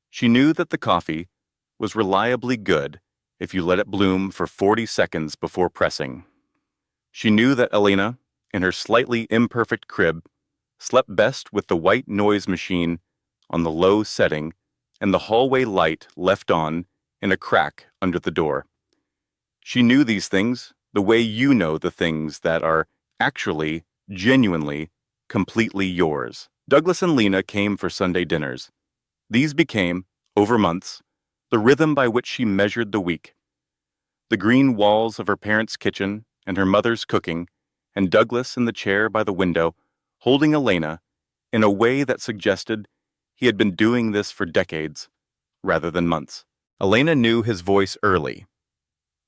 She knew that the coffee was reliably good if you let it bloom for 40 seconds before pressing. She knew that Elena, in her slightly imperfect crib, slept best with the white noise machine on the low setting and the hallway light left on in a crack under the door. She knew these things the way you know the things that are actually, genuinely, completely yours. Douglas and Lena came for Sunday dinners. These became, over months, the rhythm by which she measured the week. The green walls of her parents' kitchen and her mother's cooking, and Douglas in the chair by the window, holding Elena in a way that suggested he had been doing this for decades, rather than months. Elena knew his voice early,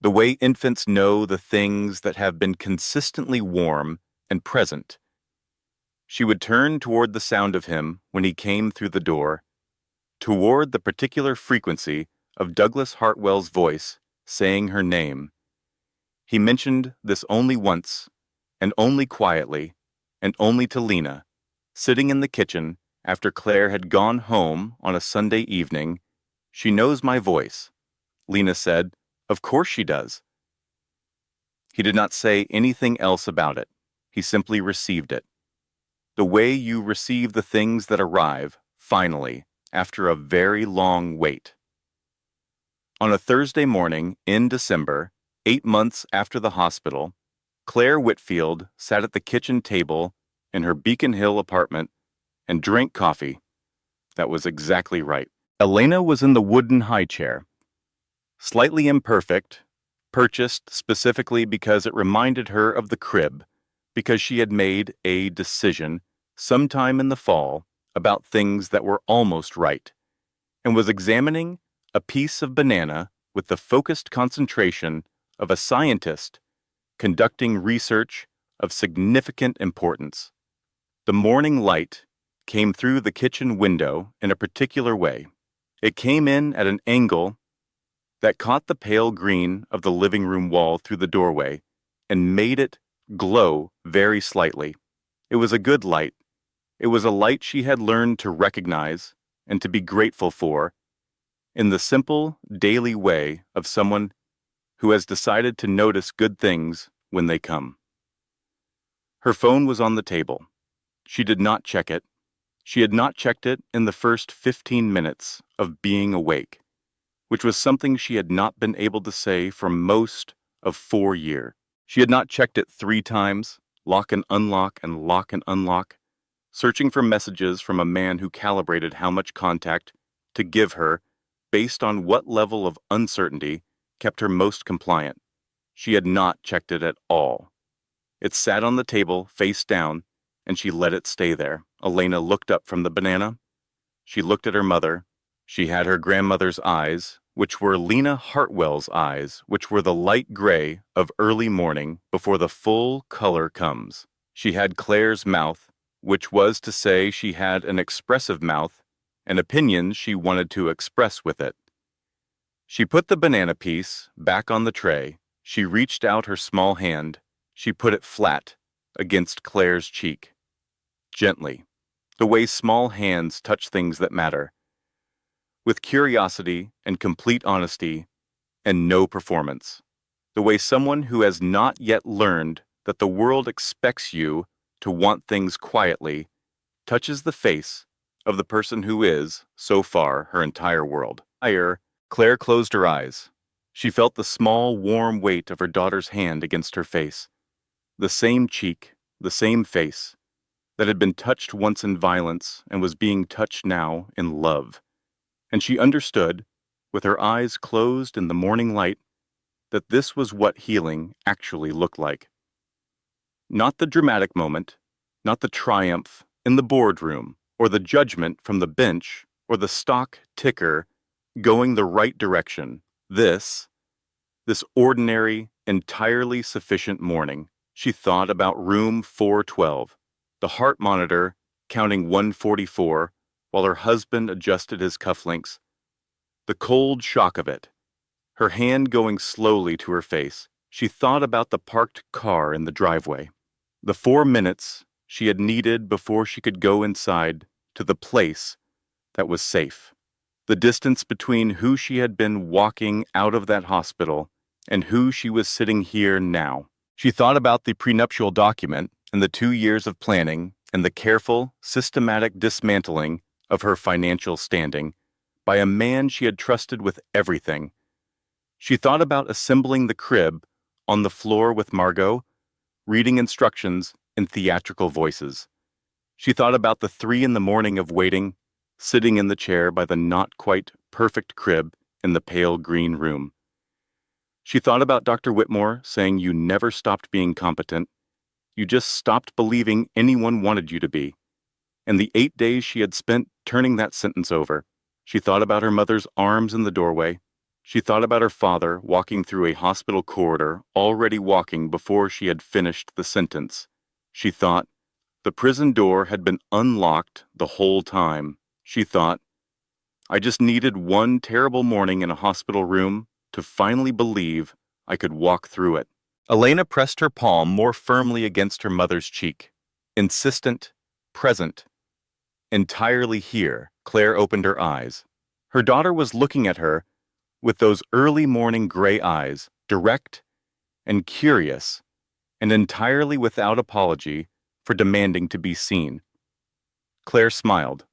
the way infants know the things that have been consistently warm and present. She would turn toward the sound of him when he came through the door, toward the particular frequency of Douglas Hartwell's voice saying her name. He mentioned this only once, and only quietly, and only to Lena, sitting in the kitchen after Claire had gone home on a Sunday evening. "She knows my voice," Lena said. "Of course she does." He did not say anything else about it. He simply received it. The way you receive the things that arrive, finally, after a very long wait. On a Thursday morning in December, 8 months after the hospital, Claire Whitfield sat at the kitchen table in her Beacon Hill apartment and drank coffee. That was exactly right. Elena was in the wooden high chair, slightly imperfect, purchased specifically because it reminded her of the crib, because she had made a decision sometime in the fall about things that were almost right, and was examining a piece of banana with the focused concentration of a scientist conducting research of significant importance. The morning light came through the kitchen window in a particular way. It came in at an angle that caught the pale green of the living room wall through the doorway and made it glow very slightly. It was a good light. It was a light she had learned to recognize and to be grateful for in the simple, daily way of someone who has decided to notice good things when they come. Her phone was on the table. She did not check it. She had not checked it in the first 15 minutes of being awake, which was something she had not been able to say for most of 4 years. She had not checked it 3 times, lock and unlock, searching for messages from a man who calibrated how much contact to give her based on what level of uncertainty kept her most compliant. She had not checked it at all. It sat on the table, face down, and she let it stay there. Elena looked up from the banana. She looked at her mother. She had her grandmother's eyes, which were Lena Hartwell's eyes, which were the light gray of early morning before the full color comes. She had Claire's mouth, which was to say she had an expressive mouth and opinions she wanted to express with it. She put the banana piece back on the tray. She reached out her small hand. She put it flat against Claire's cheek. Gently, the way small hands touch things that matter. With curiosity and complete honesty and no performance. The way someone who has not yet learned that the world expects you to want things quietly touches the face of the person who is, so far, her entire world. Claire closed her eyes. She felt the small, warm weight of her daughter's hand against her face. The same cheek, the same face, that had been touched once in violence and was being touched now in love. And she understood, with her eyes closed in the morning light, that this was what healing actually looked like. Not the dramatic moment, not the triumph in the boardroom, or the judgment from the bench, or the stock ticker going the right direction. This ordinary, entirely sufficient morning, she thought about room 412, the heart monitor counting 144 while her husband adjusted his cufflinks. The cold shock of it, her hand going slowly to her face. She thought about the parked car in the driveway, the 4 minutes she had needed before she could go inside to the place that was safe. The distance between who she had been walking out of that hospital and who she was sitting here now. She thought about the prenuptial document and the 2 years of planning and the careful, systematic dismantling of her financial standing by a man she had trusted with everything. She thought about assembling the crib on the floor with Margot, reading instructions in theatrical voices. She thought about the 3 in the morning of waiting, sitting in the chair by the not quite perfect crib in the pale green room. She thought about Dr. Whitmore saying you never stopped being competent. You just stopped believing anyone wanted you to be. And the 8 days she had spent turning that sentence over. She thought about her mother's arms in the doorway. She thought about her father walking through a hospital corridor, already walking before she had finished the sentence. She thought the prison door had been unlocked the whole time. She thought, I just needed one terrible morning in a hospital room to finally believe I could walk through it. Elena pressed her palm more firmly against her mother's cheek. Insistent, present, entirely here. Claire opened her eyes. Her daughter was looking at her with those early morning gray eyes, direct and curious, and entirely without apology for demanding to be seen. Claire smiled.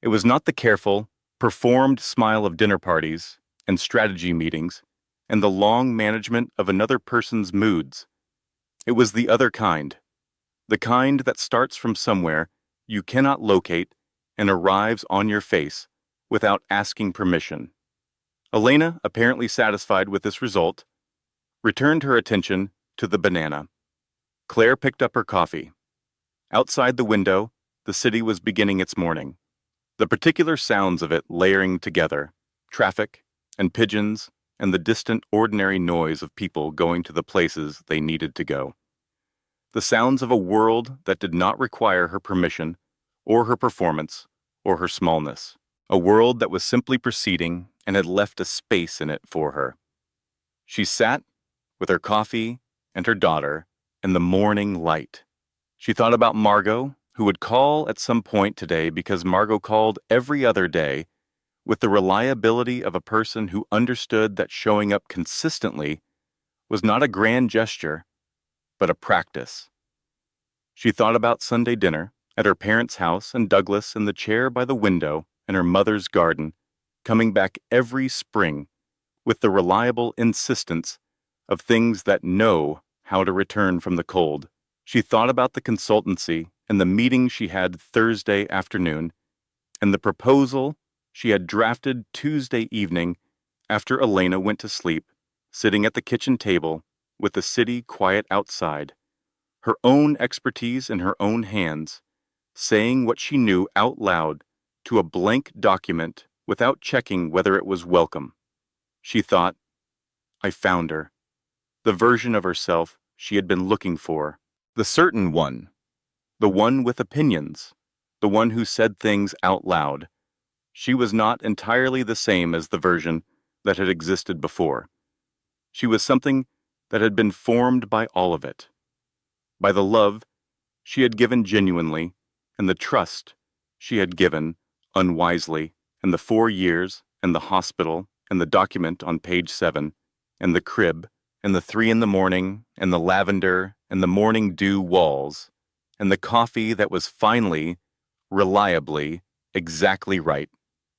It was not the careful, performed smile of dinner parties and strategy meetings and the long management of another person's moods. It was the other kind, the kind that starts from somewhere you cannot locate and arrives on your face without asking permission. Elena, apparently satisfied with this result, returned her attention to the banana. Claire picked up her coffee. Outside the window, the city was beginning its morning. The particular sounds of it layering together, traffic and pigeons and the distant ordinary noise of people going to the places they needed to go. The sounds of a world that did not require her permission or her performance or her smallness. A world that was simply proceeding and had left a space in it for her. She sat with her coffee and her daughter in the morning light. She thought about Margot, who would call at some point today because Margot called every other day with the reliability of a person who understood that showing up consistently was not a grand gesture, but a practice. She thought about Sunday dinner at her parents' house and Douglas in the chair by the window in her mother's garden, coming back every spring with the reliable insistence of things that know how to return from the cold. She thought about the consultancy and the meeting she had Thursday afternoon and the proposal she had drafted Tuesday evening after Elena went to sleep, sitting at the kitchen table with the city quiet outside, her own expertise in her own hands, saying what she knew out loud to a blank document without checking whether it was welcome. She thought, I found her, the version of herself she had been looking for, the certain one, the one with opinions, the one who said things out loud. She was not entirely the same as the version that had existed before. She was something that had been formed by all of it, by the love she had given genuinely and the trust she had given unwisely, and the 4 years and the hospital and the document on page 7 and the crib and the 3 in the morning and the lavender and the morning dew walls and the coffee that was finally, reliably, exactly right.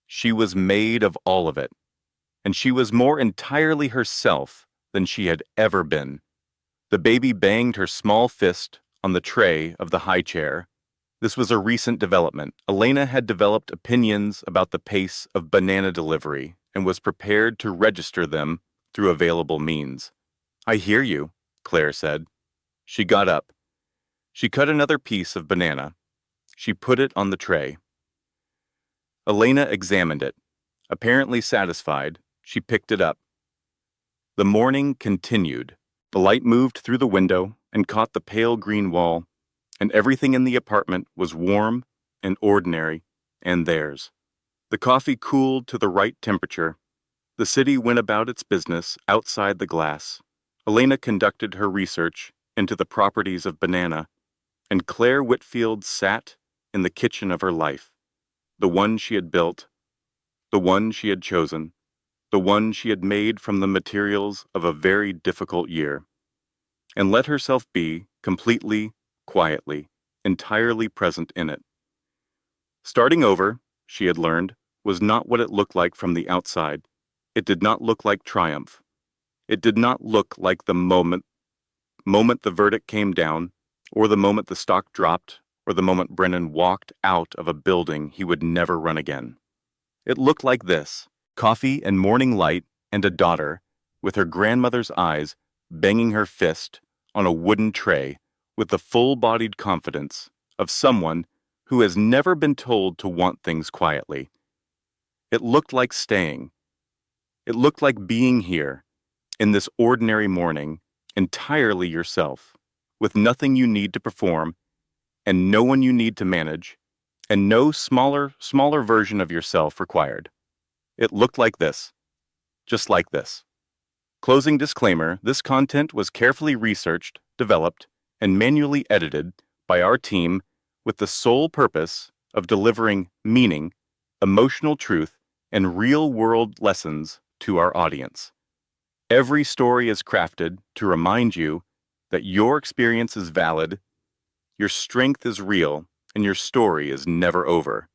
She was made of all of it, and she was more entirely herself than she had ever been. The baby banged her small fist on the tray of the high chair. This was a recent development. Elena had developed opinions about the pace of banana delivery and was prepared to register them through available means. "I hear you," Claire said. She got up. She cut another piece of banana. She put it on the tray. Elena examined it. Apparently satisfied, she picked it up. The morning continued. The light moved through the window and caught the pale green wall, and everything in the apartment was warm and ordinary and theirs. The coffee cooled to the right temperature. The city went about its business outside the glass. Elena conducted her research into the properties of banana, and Claire Whitfield sat in the kitchen of her life, the one she had built, the one she had chosen, the one she had made from the materials of a very difficult year, and let herself be completely, quietly, entirely present in it. Starting over, she had learned, was not what it looked like from the outside. It did not look like triumph. It did not look like the moment the verdict came down, or the moment the stock dropped, or the moment Brennan walked out of a building he would never run again. It looked like this: coffee and morning light and a daughter, with her grandmother's eyes, banging her fist on a wooden tray with the full-bodied confidence of someone who has never been told to want things quietly. It looked like staying. It looked like being here, in this ordinary morning, entirely yourself, with nothing you need to perform, and no one you need to manage, and no smaller version of yourself required. It looked like this, just like this. Closing disclaimer: this content was carefully researched, developed, and manually edited by our team with the sole purpose of delivering meaning, emotional truth, and real-world lessons to our audience. Every story is crafted to remind you that your experience is valid, your strength is real, and your story is never over.